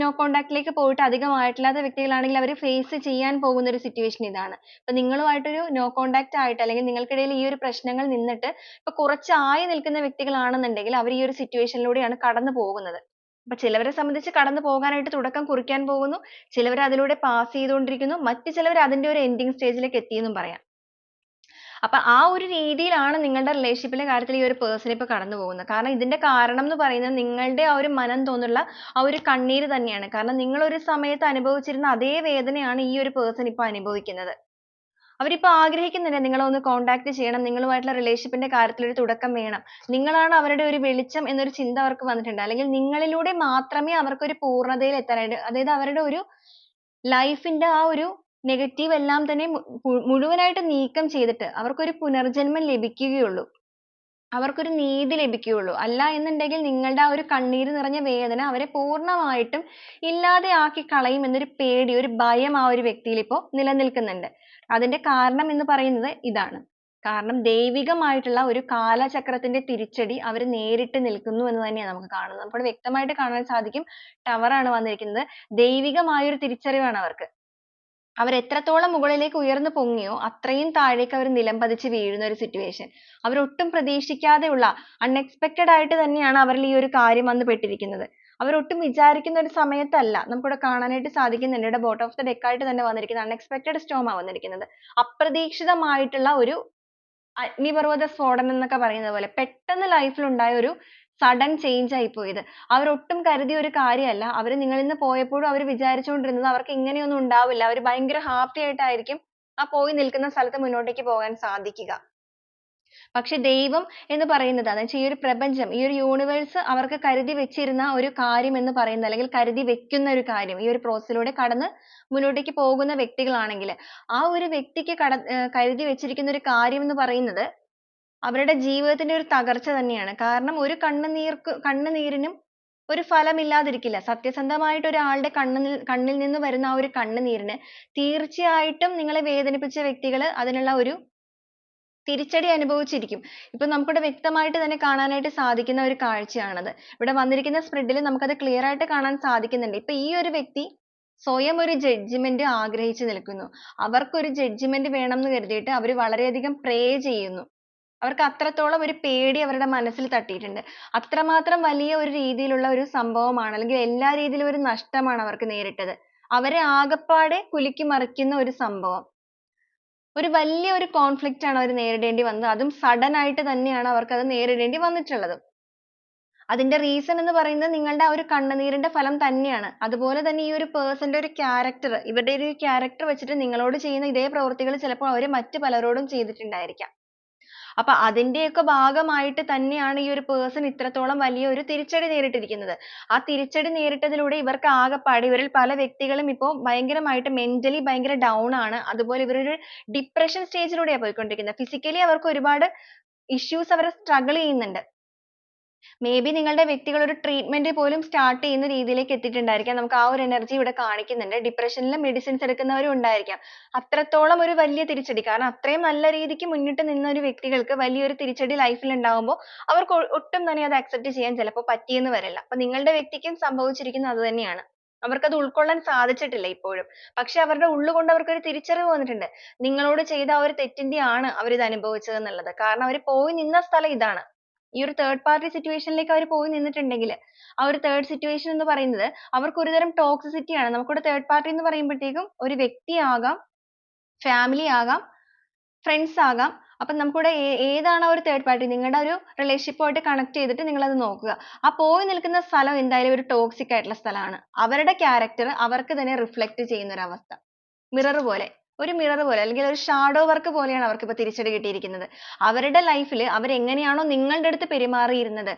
no contact ലേക്ക് പോയിട്ട് അധികമായിട്ടില്ലാത്ത വ്യക്തികളാണെങ്കിൽ അവർ face ചെയ്യാൻ പോകുന്ന ഒരു situation ഇതാണ്. ഇപ്പൊ നിങ്ങളുമായിട്ടൊരു no contact ആയിട്ട് അല്ലെങ്കിൽ നിങ്ങൾക്കിടയിൽ ഈ ഒരു പ്രശ്നങ്ങൾ നിന്നിട്ട് ഇപ്പൊ കുറച്ചായി നിൽക്കുന്ന വ്യക്തികളാണെന്നുണ്ടെങ്കിൽ അവർ ഈ ഒരു situation ലൂടെയാണ് കടന്നു പോകുന്നത്. അപ്പൊ ചിലവരെ സംബന്ധിച്ച് കടന്നു പോകാനായിട്ട് തുടക്കം കുറിക്കാൻ പോകുന്നു, ചിലവർ അതിലൂടെ pass ചെയ്തുകൊണ്ടിരിക്കുന്നു, മറ്റു ചിലവർ അതിന്റെ ഒരു ending stage ലേക്ക് എത്തിയെന്നും പറയാം. അപ്പൊ ആ ഒരു രീതിയിലാണ് നിങ്ങളുടെ relationship ലെ കാര്യത്തിൽ ഈ ഒരു person ഇപ്പൊ കടന്നു പോകുന്നത്. കാരണം ഇതിന്റെ കാരണം എന്ന് പറയുന്നത് നിങ്ങളുടെ ആ ഒരു മനം തോന്നുള്ള ആ ഒരു കണ്ണീര് തന്നെയാണ്. കാരണം നിങ്ങൾ ഒരു സമയത്ത് അനുഭവിച്ചിരുന്ന അതേ വേദനയാണ് ഈ ഒരു person ഇപ്പൊ അനുഭവിക്കുന്നത്. അവരിപ്പോ ആഗ്രഹിക്കുന്നുണ്ട് നിങ്ങളെ ഒന്ന് contact ചെയ്യണം, നിങ്ങളുമായിട്ടുള്ള relationship ന്റെ കാര്യത്തിൽ ഒരു തുടക്കം വേണം. നിങ്ങളാണ് അവരുടെ ഒരു വെളിച്ചം എന്നൊരു ചിന്ത അവർക്ക് വന്നിട്ടുണ്ട്. അല്ലെങ്കിൽ നിങ്ങളിലൂടെ മാത്രമേ അവർക്ക് ഒരു പൂർണ്ണതയിൽ എത്താനായിട്ട്, അതായത് അവരുടെ ഒരു life ന്റെ ആ ഒരു negative എല്ലാം തന്നെ മുഴുവനായിട്ട് നീക്കം ചെയ്തിട്ട് അവർക്കൊരു പുനർജന്മം ലഭിക്കുകയുള്ളൂ. അവർക്കൊരു നീതി ലഭിക്കുകയുള്ളൂ. അല്ല എന്നുണ്ടെങ്കിൽ നിങ്ങളുടെ ആ ഒരു കണ്ണീര് നിറഞ്ഞ വേദന അവരെ പൂർണ്ണമായിട്ടും ഇല്ലാതെയാക്കി കളയും എന്നൊരു പേടി, ഒരു ഭയം ആ ഒരു വ്യക്തിയിൽ ഇപ്പോ നിലനിൽക്കുന്നുണ്ട്. അതിന്റെ കാരണം എന്ന് പറയുന്നത് ഇതാണ്. കാരണം ദൈവികമായിട്ടുള്ള ഒരു കാലചക്രത്തിന്റെ തിരിച്ചടി അവർ നേരിട്ട് നിൽക്കുന്നു എന്ന് തന്നെയാണ് നമുക്ക് കാണുന്നത്. അപ്പോൾ വ്യക്തമായിട്ട് കാണാൻ സാധിക്കും, ടവർ ആണ് വന്നിരിക്കുന്നത്. ദൈവികമായ ഒരു തിരിച്ചറിവാണ് അവർക്ക്. അവർ എത്രത്തോളം മുകളിലേക്ക് ഉയർന്നു പൊങ്ങിയോ അത്രയും താഴേക്ക് അവർ നിലംപതിച്ച് വീഴുന്ന ഒരു situation. അവർ ഒട്ടും പ്രതീക്ഷിക്കാതെയുള്ള unexpected ആയിട്ട് തന്നെയാണ് അവരിൽ ഈ ഒരു കാര്യം വന്ന് പെട്ടിരിക്കുന്നത്. അവർ ഒട്ടും വിചാരിക്കുന്ന ഒരു സമയത്തല്ല. നമുക്കിവിടെ കാണാനായിട്ട് സാധിക്കുന്നുണ്ട്. ഇവിടെ bottom of the deck ആയിട്ട് തന്നെ വന്നിരിക്കുന്നത് unexpected storm ആ വന്നിരിക്കുന്നത്. അപ്രതീക്ഷിതമായിട്ടുള്ള ഒരു അഗ്നിപർവ്വത സ്ഫോടനം എന്നൊക്കെ പറയുന്നത് പോലെ പെട്ടെന്ന് life ൽ ഉണ്ടായ ഒരു sudden change ആയി പോയത്. അവർ ഒട്ടും കരുതിയ ഒരു കാര്യമല്ല. അവർ നിങ്ങളിൽ നിന്ന് പോയപ്പോഴും അവർ വിചാരിച്ചുകൊണ്ടിരുന്നത് അവർക്ക് ഇങ്ങനെയൊന്നും ഉണ്ടാവില്ല. അവർ ഭയങ്കര happy ആയിട്ടായിരിക്കും ആ പോയി നിൽക്കുന്ന സ്ഥലത്ത് മുന്നോട്ടേക്ക് പോകാൻ സാധിക്കുക. പക്ഷെ ദൈവം എന്ന് പറയുന്നത് അതായത് ഈ ഒരു പ്രപഞ്ചം, ഈ ഒരു യൂണിവേഴ്സ് അവർക്ക് കരുതി വെച്ചിരുന്ന ഒരു കാര്യം എന്ന് പറയുന്നത്, അല്ലെങ്കിൽ കരുതി വെക്കുന്ന ഒരു കാര്യം, ഈ ഒരു പ്രോസസ്സിലൂടെ കടന്ന് മുന്നോട്ടേക്ക് പോകുന്ന വ്യക്തികളാണെങ്കിൽ ആ ഒരു വ്യക്തിക്ക് കരുതി വെച്ചിരിക്കുന്ന ഒരു കാര്യം എന്ന് പറയുന്നത് അവരുടെ ജീവിതത്തിന്റെ ഒരു തകർച്ച തന്നെയാണ്. കാരണം ഒരു കണ്ണുനീരിനും ഒരു ഫലമില്ലാതിരിക്കില്ല. സത്യസന്ധമായിട്ട് ഒരാളുടെ കണ്ണിൽ നിന്ന് വരുന്ന ആ ഒരു കണ്ണുനീരിന് തീർച്ചയായിട്ടും നിങ്ങളെ വേദനിപ്പിച്ച വ്യക്തികൾ അതിനുള്ള ഒരു തിരിച്ചടി അനുഭവിച്ചിരിക്കും. ഇപ്പൊ നമുക്കിവിടെ വ്യക്തമായിട്ട് തന്നെ കാണാനായിട്ട് സാധിക്കുന്ന ഒരു കാഴ്ചയാണത്. ഇവിടെ വന്നിരിക്കുന്ന സ്പ്രെഡിൽ നമുക്കത് ക്ലിയർ ആയിട്ട് കാണാൻ സാധിക്കുന്നുണ്ട്. ഇപ്പൊ ഈ ഒരു വ്യക്തി സ്വയം ഒരു ജഡ്ജ്മെന്റ് ആഗ്രഹിച്ചു നിൽക്കുന്നു. അവർക്കൊരു ജഡ്ജ്മെന്റ് വേണം എന്ന് കരുതിയിട്ട് അവർ വളരെയധികം പ്രേ ചെയ്യുന്നു. അവർക്ക് അത്രത്തോളം ഒരു പേടി അവരുടെ മനസ്സിൽ തട്ടിയിട്ടുണ്ട്. അത്രമാത്രം വലിയ ഒരു രീതിയിലുള്ള ഒരു സംഭവമാണ്, അല്ലെങ്കിൽ എല്ലാ രീതിയിലും ഒരു നഷ്ടമാണ് അവർക്ക് നേരിട്ടത്. അവരെ ആകപ്പാടെ കുലുക്കി മറിക്കുന്ന ഒരു സംഭവം. ഒരു വലിയ ഒരു കോൺഫ്ലിക്റ്റ് ആണ് അവർ നേരിടേണ്ടി വന്നത്. അതും സഡൻ ആയിട്ട് തന്നെയാണ് അവർക്ക് അത് നേരിടേണ്ടി വന്നിട്ടുള്ളത്. അതിന്റെ റീസൺ എന്ന് പറയുന്നത് നിങ്ങളുടെ ആ ഒരു കണ്ണുനീരിന്റെ ഫലം തന്നെയാണ്. അതുപോലെ തന്നെ ഈ ഒരു പേഴ്സന്റെ ഒരു ക്യാരക്ടർ, ഇവരുടെ ഒരു ക്യാരക്ടർ വെച്ചിട്ട് നിങ്ങളോട് ചെയ്യുന്ന ഇതേ പ്രവൃത്തികൾ ചിലപ്പോൾ അവർ മറ്റു പലരോടും ചെയ്തിട്ടുണ്ടായിരിക്കാം. അപ്പൊ അതിന്റെയൊക്കെ ഭാഗമായിട്ട് തന്നെയാണ് ഈ ഒരു പേഴ്സൺ ഇത്രത്തോളം വലിയ ഒരു തിരിച്ചടി നേരിട്ടിരിക്കുന്നത്. ആ തിരിച്ചടി നേരിട്ടതിലൂടെ ഇവർക്ക് ആകപ്പാടെ ഇവരിൽ പല വ്യക്തികളും ഇപ്പോൾ ഭയങ്കരമായിട്ട് mentally ഭയങ്കര down ആണ്. അതുപോലെ ഇവരൊരു depression സ്റ്റേജിലൂടെയാണ് പോയിക്കൊണ്ടിരിക്കുന്നത്. physically അവർക്ക് ഒരുപാട് issues അവർ struggle ചെയ്യുന്നുണ്ട്. മേ ബി നിങ്ങളുടെ വ്യക്തികൾ ഒരു ട്രീറ്റ്മെന്റ് പോലും സ്റ്റാർട്ട് ചെയ്യുന്ന രീതിയിലേക്ക് എത്തിയിട്ടുണ്ടായിരിക്കാം. നമുക്ക് ആ ഒരു എനർജി ഇവിടെ കാണിക്കുന്നുണ്ട്. ഡിപ്രഷനിൽ മെഡിസിൻസ് എടുക്കുന്നവരും ഉണ്ടായിരിക്കാം. അത്രത്തോളം ഒരു വലിയ തിരിച്ചടി, കാരണം അത്രയും നല്ല രീതിക്ക് മുന്നിട്ട് നിന്ന ഒരു വ്യക്തികൾക്ക് വലിയൊരു തിരിച്ചടി ലൈഫിൽ ഉണ്ടാവുമ്പോൾ അവർക്ക് ഒട്ടും തന്നെ അത് അക്സെപ്റ്റ് ചെയ്യാൻ ചിലപ്പോൾ പറ്റിയെന്ന് വരില്ല. അപ്പൊ നിങ്ങളുടെ വ്യക്തിക്കും സംഭവിച്ചിരിക്കുന്നത് അത് തന്നെയാണ്. അവർക്കത് ഉൾക്കൊള്ളാൻ സാധിച്ചിട്ടില്ല ഇപ്പോഴും. പക്ഷെ അവരുടെ ഉള്ളുകൊണ്ട് അവർക്കൊരു തിരിച്ചറിവ് വന്നിട്ടുണ്ട്. നിങ്ങളോട് ചെയ്ത ആ ഒരു തെറ്റിന്റെ ആണ് അവരിത് അനുഭവിച്ചത് എന്നുള്ളത്. കാരണം അവർ പോയി നിന്ന സ്ഥലം ഇതാണ്. ഈ ഒരു തേർഡ് പാർട്ടി സിറ്റുവേഷനിലേക്ക് അവർ പോയി നിന്നിട്ടുണ്ടെങ്കിൽ ആ ഒരു തേർഡ് സിറ്റുവേഷൻ എന്ന് പറയുന്നത് അവർക്ക് ഒരുതരം ടോക്സിസിറ്റി ആണ്. നമുക്കിവിടെ തേർഡ് പാർട്ടി എന്ന് പറയുമ്പോഴത്തേക്കും ഒരു വ്യക്തിയാകാം, ഫാമിലി ആകാം, ഫ്രണ്ട്സ് ആകാം. അപ്പൊ നമുക്കിവിടെ ഏതാണ് ആ ഒരു തേർഡ് പാർട്ടി, നിങ്ങളുടെ ഒരു റിലേഷൻഷിപ്പുമായിട്ട് കണക്ട് ചെയ്തിട്ട് നിങ്ങൾ അത് നോക്കുക. ആ പോയി നിൽക്കുന്ന സ്ഥലം എന്തായാലും ഒരു ടോക്സിക് ആയിട്ടുള്ള സ്ഥലമാണ്. അവരുടെ ക്യാരക്ടർ അവർക്ക് തന്നെ റിഫ്ലക്ട് ചെയ്യുന്ന ഒരു അവസ്ഥ. മിറർ പോലെ, ഒരു മിറർ പോലെ, അല്ലെങ്കിൽ ഒരു ഷാഡോ വർക്ക് പോലെയാണ് അവർക്ക് ഇപ്പൊ തിരിച്ചടി കിട്ടിയിരിക്കുന്നത്. അവരുടെ ലൈഫിൽ അവർ എങ്ങനെയാണോ നിങ്ങളുടെ അടുത്ത് പെരുമാറിയിരുന്നത്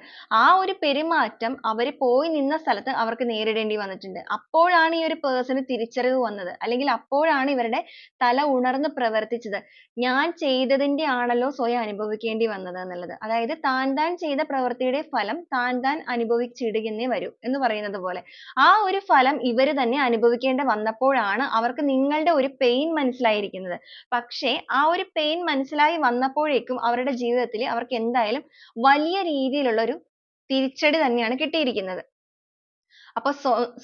ആ ഒരു പെരുമാറ്റം അവർ പോയി നിന്ന സ്ഥലത്ത് അവർക്ക് നേരിടേണ്ടി വന്നിട്ടുണ്ട്. അപ്പോഴാണ് ഈ ഒരു പേഴ്സണ് തിരിച്ചറിവ് വന്നത്, അല്ലെങ്കിൽ അപ്പോഴാണ് ഇവരുടെ തല ഉണർന്ന് പ്രവർത്തിച്ചത്. ഞാൻ ചെയ്തതിന്റെ ആണല്ലോ സ്വയം അനുഭവിക്കേണ്ടി വന്നത് എന്നുള്ളത്. അതായത് താൻ ചെയ്ത പ്രവൃത്തിയുടെ ഫലം താൻ അനുഭവിച്ചിടുകന്നേ വരൂ എന്ന് പറയുന്നത് പോലെ ആ ഒരു ഫലം ഇവര് തന്നെ അനുഭവിക്കേണ്ടി വന്നപ്പോഴാണ് അവർക്ക് നിങ്ങളുടെ ഒരു പെയിൻ മനസ്സിലായിരിക്കുന്നത്. പക്ഷേ ആ ഒരു പെയിൻ മനസ്സിലായി വന്നപ്പോഴേക്കും അവരുടെ ജീവിതത്തിൽ അവർക്ക് എന്തായാലും വലിയ രീതിയിലുള്ള ഒരു തിരിച്ചടി തന്നെയാണ് കിട്ടിയിരിക്കുന്നത്. അപ്പൊ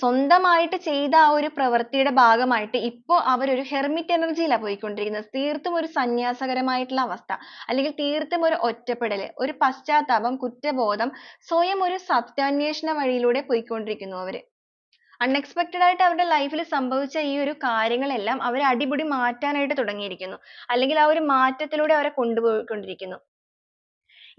സ്വന്തമായിട്ട് ചെയ്ത ആ ഒരു പ്രവൃത്തിയുടെ ഭാഗമായിട്ട് ഇപ്പോ അവരൊരു ഹെർമിറ്റ് എനർജിയിലാണ് പോയിക്കൊണ്ടിരിക്കുന്നത്. തീർത്തും ഒരു സന്യാസകരമായിട്ടുള്ള അവസ്ഥ, അല്ലെങ്കിൽ തീർത്തും ഒരു ഒറ്റപ്പെടല്, ഒരു പശ്ചാത്താപം, കുറ്റബോധം, സ്വയം ഒരു സത്യാന്വേഷണ വഴിയിലൂടെ പോയിക്കൊണ്ടിരിക്കുന്നു അവര്. അൺഎക്സ്പെക്റ്റഡ് ആയിട്ട് അവരുടെ ലൈഫിൽ സംഭവിച്ച ഈ ഒരു കാര്യങ്ങളെല്ലാം അവർ അടിമുടി മാറ്റാനായിട്ട് തുടങ്ങിയിരിക്കുന്നു, അല്ലെങ്കിൽ ആ ഒരു മാറ്റത്തിലൂടെ അവരെ കൊണ്ടുപോയിക്കൊണ്ടിരിക്കുന്നു.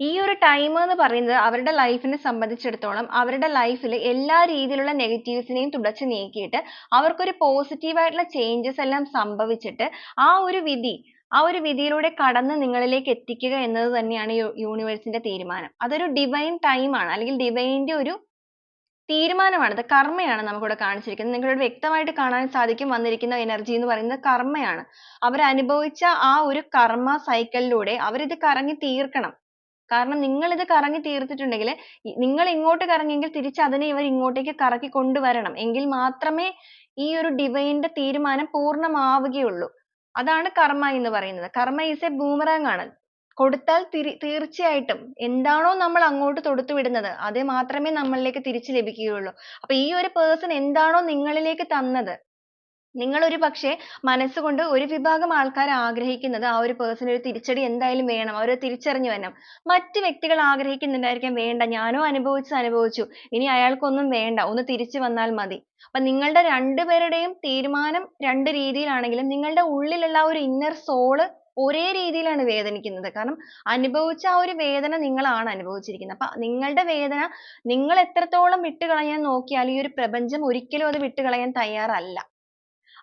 ഈ ഒരു ടൈം എന്ന് പറയുന്നത് അവരുടെ ലൈഫിനെ സംബന്ധിച്ചിടത്തോളം അവരുടെ ലൈഫിൽ എല്ലാ രീതിയിലുള്ള നെഗറ്റീവ്സിനെയും തുടച്ചു നീക്കിയിട്ട് അവർക്കൊരു പോസിറ്റീവ് ആയിട്ടുള്ള ചേഞ്ചസ് എല്ലാം സംഭവിച്ചിട്ട് ആ ഒരു വിധിയിലൂടെ കടന്ന് നിങ്ങളിലേക്ക് എത്തിക്കുക എന്നത് തന്നെയാണ് യൂണിവേഴ്സിന്റെ തീരുമാനം. അതൊരു ഡിവൈൻ ടൈം ആണ്, അല്ലെങ്കിൽ ഡിവൈൻ്റെ ഒരു തീരുമാനമാണ്. ഇത് കർമ്മയാണ് നമുക്കിവിടെ കാണിച്ചിരിക്കുന്നത്. നിങ്ങളോട് വ്യക്തമായിട്ട് കാണാൻ സാധിക്കും വന്നിരിക്കുന്ന എനർജി എന്ന് പറയുന്നത് കർമ്മയാണ്. അവർ അനുഭവിച്ച ആ ഒരു കർമ്മ സൈക്കിളിലൂടെ അവരിത് കറങ്ങി തീർക്കണം. കാരണം നിങ്ങൾ ഇത് കറങ്ങി തീർത്തിട്ടുണ്ടെങ്കിൽ നിങ്ങൾ ഇങ്ങോട്ട് കറങ്ങിയെങ്കിൽ തിരിച്ച് അതിനെ ഇവർ ഇങ്ങോട്ടേക്ക് കറക്കി കൊണ്ടുവരണം. എങ്കിൽ മാത്രമേ ഈ ഒരു ഡിവൈൻ്റെ തീരുമാനം പൂർണ്ണമാവുകയുള്ളൂ. അതാണ് കർമ്മ എന്ന് പറയുന്നത്. കർമ്മ ഈസ് എ ബൂമറാങ് ആണ്. കൊടുത്താൽ തീർച്ചയായിട്ടും എന്താണോ നമ്മൾ അങ്ങോട്ട് തൊടുത്തു വിടുന്നത് അത് മാത്രമേ നമ്മളിലേക്ക് തിരിച്ചു ലഭിക്കുകയുള്ളൂ. അപ്പൊ ഈ ഒരു പേഴ്സൺ എന്താണോ നിങ്ങളിലേക്ക് തന്നത്, നിങ്ങൾ ഒരു പക്ഷേ മനസ്സുകൊണ്ട് ഒരു വിഭാഗം ആൾക്കാർ ആഗ്രഹിക്കുന്നത് ആ ഒരു പേഴ്സൺ ഒരു തിരിച്ചടി എന്തായാലും വേണം, അവർ തിരിച്ചറിഞ്ഞു വരണം. മറ്റു വ്യക്തികൾ ആഗ്രഹിക്കുന്നുണ്ടായിരിക്കാം, വേണ്ട ഞാനോ അനുഭവിച്ചു, ഇനി അയാൾക്കൊന്നും വേണ്ട, ഒന്ന് തിരിച്ചു വന്നാൽ മതി. അപ്പൊ നിങ്ങളുടെ രണ്ടുപേരുടെയും തീരുമാനം രണ്ട് രീതിയിലാണെങ്കിലും നിങ്ങളുടെ ഉള്ളിലുള്ള ആ ഒരു ഇന്നർ സോള് ഒരേ രീതിയിലാണ് വേദനിക്കുന്നത്. കാരണം അനുഭവിച്ച ആ ഒരു വേദന നിങ്ങളാണ് അനുഭവിച്ചിരിക്കുന്നത്. അപ്പൊ നിങ്ങളുടെ വേദന നിങ്ങൾ എത്രത്തോളം വിട്ടുകളയാൻ നോക്കിയാൽ ഈ ഒരു പ്രപഞ്ചം ഒരിക്കലും അത് വിട്ടുകളയാൻ തയ്യാറല്ല.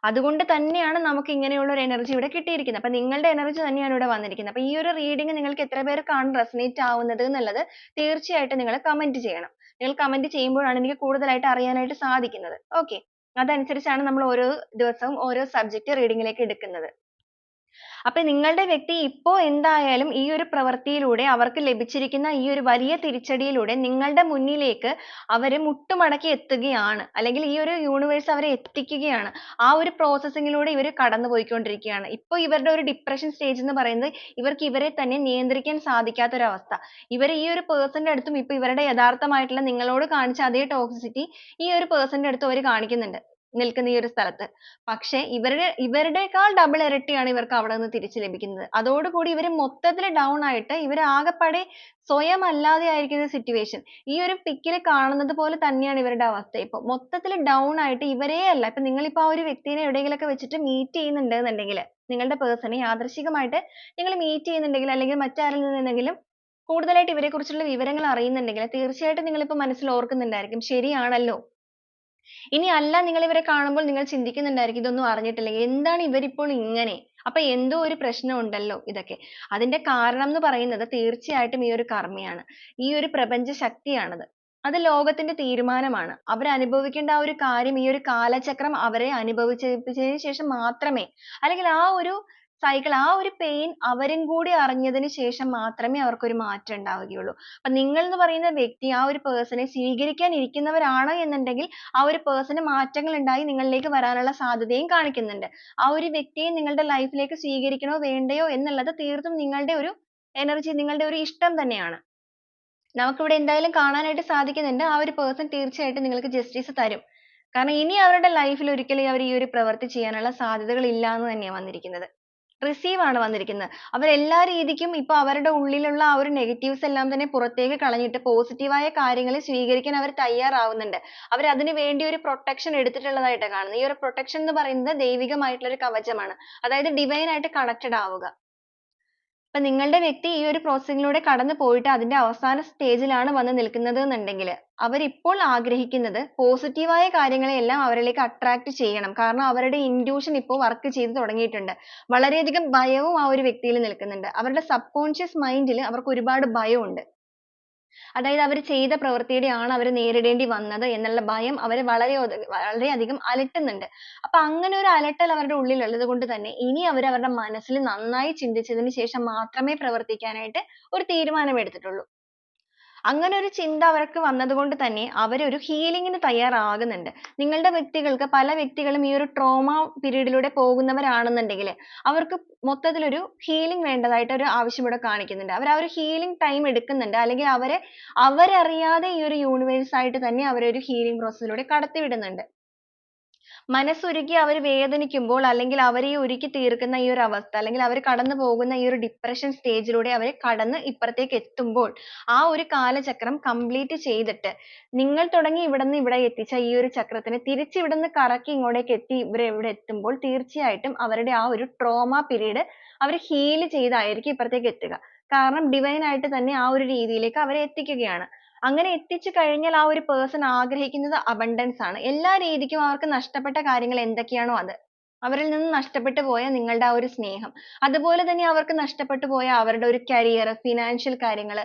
അതുകൊണ്ട് തന്നെയാണ് നമുക്ക് ഇങ്ങനെയുള്ള ഒരു എനർജി ഇവിടെ കിട്ടിയിരിക്കുന്നത്. അപ്പൊ നിങ്ങളുടെ എനർജി തന്നെയാണ് ഇവിടെ വന്നിരിക്കുന്നത്. അപ്പൊ ഈ ഒരു റീഡിംഗ് നിങ്ങൾക്ക് എത്ര പേർക്കാണ് റെസനേറ്റ് ആവുന്നത് എന്നുള്ളത് തീർച്ചയായിട്ടും നിങ്ങൾ കമന്റ് ചെയ്യണം. നിങ്ങൾ കമന്റ് ചെയ്യുമ്പോഴാണ് എനിക്ക് കൂടുതലായിട്ട് അറിയാനായിട്ട് സാധിക്കുന്നത്. ഓക്കെ, അതനുസരിച്ചാണ് നമ്മൾ ഓരോ ദിവസവും ഓരോ സബ്ജക്റ്റ് റീഡിങ്ങിലേക്ക് എടുക്കുന്നത്. അപ്പൊ നിങ്ങളുടെ വ്യക്തി ഇപ്പോ എന്തായാലും ഈ ഒരു പ്രവൃത്തിയിലൂടെ അവർക്ക് ലഭിച്ചിരിക്കുന്ന ഈ ഒരു വലിയ തിരിച്ചടിയിലൂടെ നിങ്ങളുടെ മുന്നിലേക്ക് അവര് മുട്ടുമടക്കി എത്തുകയാണ്, അല്ലെങ്കിൽ ഈ ഒരു യൂണിവേഴ്സ് അവരെ എത്തിക്കുകയാണ്. ആ ഒരു പ്രോസസ്സിങ്ങിലൂടെ ഇവർ കടന്നു പോയിക്കൊണ്ടിരിക്കുകയാണ്. ഇപ്പൊ ഇവരുടെ ഒരു ഡിപ്രഷൻ സ്റ്റേജ് എന്ന് പറയുന്നത് ഇവർക്ക് ഇവരെ തന്നെ നിയന്ത്രിക്കാൻ സാധിക്കാത്ത ഒരു അവസ്ഥ. ഇവർ ഈ ഒരു പേഴ്സന്റെ അടുത്തും ഇപ്പൊ ഇവരുടെ യഥാർത്ഥമായിട്ടുള്ള നിങ്ങളോട് കാണിച്ച അതേ ടോക്സിസിറ്റി ഈ ഒരു പേഴ്സന്റെ അടുത്തും അവർ കാണിക്കുന്നുണ്ട് നിൽക്കുന്ന ഈ ഒരു സ്ഥലത്ത്. പക്ഷെ ഇവരുടേക്കാൾ ഡബിൾ ഇരട്ടിയാണ് ഇവർക്ക് അവിടെ നിന്ന് തിരിച്ചു ലഭിക്കുന്നത്. അതോടുകൂടി ഇവർ മൊത്തത്തിൽ ഡൗൺ ആയിട്ട് ഇവർ ആകെപ്പാടെ സ്വയം അല്ലാതെ ആയിരിക്കുന്ന സിറ്റുവേഷൻ. ഈ ഒരു പിക്കിൽ കാണുന്നത് പോലെ തന്നെയാണ് ഇവരുടെ അവസ്ഥ. ഇപ്പൊ മൊത്തത്തിൽ ഡൗൺ ആയിട്ട് ഇവരേ അല്ല. ഇപ്പൊ നിങ്ങളിപ്പോ ആ ഒരു വ്യക്തിനെ എവിടെയെങ്കിലുമൊക്കെ വെച്ചിട്ട് മീറ്റ് ചെയ്യുന്നുണ്ടെന്നുണ്ടെങ്കിൽ, നിങ്ങളുടെ പേഴ്സണെ യാദൃശികമായിട്ട് നിങ്ങൾ മീറ്റ് ചെയ്യുന്നുണ്ടെങ്കിൽ, അല്ലെങ്കിൽ മറ്റാരിൽ നിന്നെങ്കിലും കൂടുതലായിട്ട് ഇവരെ കുറിച്ചുള്ള വിവരങ്ങൾ അറിയുന്നുണ്ടെങ്കിൽ തീർച്ചയായിട്ടും നിങ്ങളിപ്പോ മനസ്സിൽ ഓർക്കുന്നുണ്ടായിരിക്കും, ശരിയാണല്ലോ. ഇനി അല്ല, നിങ്ങൾ ഇവരെ കാണുമ്പോൾ നിങ്ങൾ ചിന്തിക്കുന്നുണ്ടായിരിക്കും ഇതൊന്നും അറിഞ്ഞിട്ടില്ലെങ്കിൽ എന്താണ് ഇവരിപ്പോൾ ഇങ്ങനെ, അപ്പൊ എന്തോ ഒരു പ്രശ്നം ഉണ്ടല്ലോ ഇതൊക്കെ. അതിന്റെ കാരണം എന്ന് പറയുന്നത് തീർച്ചയായിട്ടും ഈ ഒരു കർമ്മയാണ്, ഈ ഒരു പ്രപഞ്ച ശക്തിയാണത്. അത് ലോകത്തിന്റെ തീരുമാനമാണ്. അവർ അനുഭവിക്കേണ്ട ആ ഒരു കാര്യം ഈ ഒരു കാലചക്രം അവരെ അനുഭവിച്ചതിന് ശേഷം മാത്രമേ, അല്ലെങ്കിൽ ആ ഒരു സൈക്കിൾ, ആ ഒരു പെയിൻ അവരും കൂടി അറിഞ്ഞതിന് ശേഷം മാത്രമേ അവർക്ക് ഒരു മാറ്റം ഉണ്ടാവുകയുള്ളൂ. അപ്പൊ നിങ്ങൾ എന്ന് പറയുന്ന വ്യക്തി ആ ഒരു പേഴ്സണെ സ്വീകരിക്കാൻ ഇരിക്കുന്നവരാണ് എന്നുണ്ടെങ്കിൽ ആ ഒരു പേഴ്സണ് മാറ്റങ്ങൾ ഉണ്ടായി നിങ്ങളിലേക്ക് വരാനുള്ള സാധ്യതയും കാണിക്കുന്നുണ്ട്. ആ ഒരു വ്യക്തിയെ നിങ്ങളുടെ ലൈഫിലേക്ക് സ്വീകരിക്കണോ വേണ്ടയോ എന്നുള്ളത് തീർത്തും നിങ്ങളുടെ ഒരു എനർജി, നിങ്ങളുടെ ഒരു ഇഷ്ടം തന്നെയാണ്. നമുക്കിവിടെ എന്തായാലും കാണാനായിട്ട് സാധിക്കുന്നുണ്ട് ആ ഒരു പേഴ്സൺ തീർച്ചയായിട്ടും നിങ്ങൾക്ക് ജസ്റ്റിസ് തരും. കാരണം ഇനി അവരുടെ ലൈഫിൽ ഒരിക്കലും അവർ ഈ ഒരു പ്രവൃത്തി ചെയ്യാനുള്ള സാധ്യതകൾ ഇല്ല എന്ന് തന്നെയാണ് വന്നിരിക്കുന്നത്. റിസീവ് ആണ് വന്നിരിക്കുന്നത്. അവരെല്ലാ രീതിക്കും ഇപ്പൊ അവരുടെ ഉള്ളിലുള്ള ആ ഒരു നെഗറ്റീവ്സ് എല്ലാം തന്നെ പുറത്തേക്ക് കളഞ്ഞിട്ട് പോസിറ്റീവായ കാര്യങ്ങൾ സ്വീകരിക്കാൻ അവർ തയ്യാറാവുന്നുണ്ട്. അവർ അതിനു വേണ്ടി ഒരു പ്രൊട്ടക്ഷൻ എടുത്തിട്ടുള്ളതായിട്ടാണ് കാണുന്നത്. ഈ ഒരു പ്രൊട്ടക്ഷൻ എന്ന് പറയുന്നത് ദൈവികമായിട്ടുള്ള ഒരു കവചമാണ്. അതായത് ഡിവൈൻ ആയിട്ട് കണക്റ്റഡ് ആവുക. ഇപ്പൊ നിങ്ങളുടെ വ്യക്തി ഈ ഒരു പ്രോസസ്സിങ്ങിലൂടെ കടന്നു പോയിട്ട് അതിന്റെ അവസാന സ്റ്റേജിലാണ് വന്ന് നിൽക്കുന്നത് എന്നുണ്ടെങ്കിൽ അവരിപ്പോൾ ആഗ്രഹിക്കുന്നത് പോസിറ്റീവായ കാര്യങ്ങളെയെല്ലാം അവരിലേക്ക് അട്രാക്ട് ചെയ്യണം. കാരണം അവരുടെ ഇൻറ്റ്യൂഷൻ ഇപ്പോൾ വർക്ക് ചെയ്ത് തുടങ്ങിയിട്ടുണ്ട്. വളരെയധികം ഭയവും ആ ഒരു വ്യക്തിയിൽ നിൽക്കുന്നുണ്ട്. അവരുടെ സബ് കോൺഷ്യസ് മൈൻഡിൽ അവർക്ക് ഒരുപാട് ഭയമുണ്ട്. അതായത് അവർ ചെയ്ത പ്രവൃത്തിയുടെയാണ് അവർ നേരിടേണ്ടി വന്നത് എന്നുള്ള ഭയം അവരെ വളരെയധികം അലട്ടുന്നുണ്ട്. അപ്പൊ അങ്ങനെ ഒരു അലട്ടൽ അവരുടെ ഉള്ളിൽ ഉള്ളത് കൊണ്ട് തന്നെ ഇനി അവർ അവരുടെ മനസ്സിൽ നന്നായി ചിന്തിച്ചതിന് ശേഷം മാത്രമേ പ്രവർത്തിക്കാനായിട്ട് ഒരു തീരുമാനം എടുത്തിട്ടുള്ളൂ. അങ്ങനെ ഒരു ചിന്ത അവർക്ക് വന്നതുകൊണ്ട് തന്നെ അവർ ഒരു ഹീലിംഗിന് തയ്യാറാകുന്നുണ്ട്. നിങ്ങളുടെ വ്യക്തികൾക്ക്, പല വ്യക്തികളും ഈ ഒരു ട്രോമ പീരീഡിലൂടെ പോകുന്നവരാണെന്നുണ്ടെങ്കിൽ അവർക്ക് മൊത്തത്തിൽ ഒരു ഹീലിംഗ് വേണ്ടതായിട്ട് ഒരു ആവശ്യം ഇവിടെ കാണിക്കുന്നുണ്ട്. അവർ ആ ഒരു ഹീലിംഗ് ടൈം എടുക്കുന്നുണ്ട്. അല്ലെങ്കിൽ അവരറിയാതെ ഈ ഒരു യൂണിവേഴ്സ് ആയിട്ട് തന്നെ അവരെ ഒരു ഹീലിംഗ് പ്രോസസ്സിലൂടെ കടത്തിവിടുന്നുണ്ട്. മനസ്സുരുകി അവർ വേദനിക്കുമ്പോൾ, അല്ലെങ്കിൽ അവരെ ഉരുക്കി തീർക്കുന്ന ഈ ഒരു അവസ്ഥ, അല്ലെങ്കിൽ അവർ കടന്നു പോകുന്ന ഈ ഒരു ഡിപ്രഷൻ സ്റ്റേജിലൂടെ അവർ കടന്ന് ഇപ്പുറത്തേക്ക് എത്തുമ്പോൾ ആ ഒരു കാലചക്രം കംപ്ലീറ്റ് ചെയ്തിട്ട് നിങ്ങൾ തുടങ്ങി ഇവിടുന്ന് ഇവിടെ എത്തിച്ച ഈ ഒരു ചക്രത്തിനെ തിരിച്ച് ഇവിടുന്ന് കറക്കി ഇങ്ങോട്ടേക്ക് എത്തി ഇവരെ ഇവിടെ എത്തുമ്പോൾ തീർച്ചയായിട്ടും അവരുടെ ആ ഒരു ട്രോമ പീരീഡ് അവർ ഹീൽ ചെയ്തായിരിക്കും ഇപ്പുറത്തേക്ക് എത്തുക. കാരണം ഡിവൈൻ ആയിട്ട് തന്നെ ആ ഒരു രീതിയിലേക്ക് അവരെ എത്തിക്കുകയാണ്. അങ്ങനെ എത്തിച്ചു കഴിഞ്ഞാൽ ആ ഒരു പേഴ്സൺ ആഗ്രഹിക്കുന്നത് അബണ്ടൻസ് ആണ്. എല്ലാ രീതിക്കും അവർക്ക് നഷ്ടപ്പെട്ട കാര്യങ്ങൾ എന്തൊക്കെയാണോ അത്, അവരിൽ നിന്ന് നഷ്ടപ്പെട്ടു പോയ നിങ്ങളുടെ ആ ഒരു സ്നേഹം, അതുപോലെ തന്നെ അവർക്ക് നഷ്ടപ്പെട്ടു പോയ അവരുടെ ഒരു കരിയർ, ഫിനാൻഷ്യൽ കാര്യങ്ങൾ,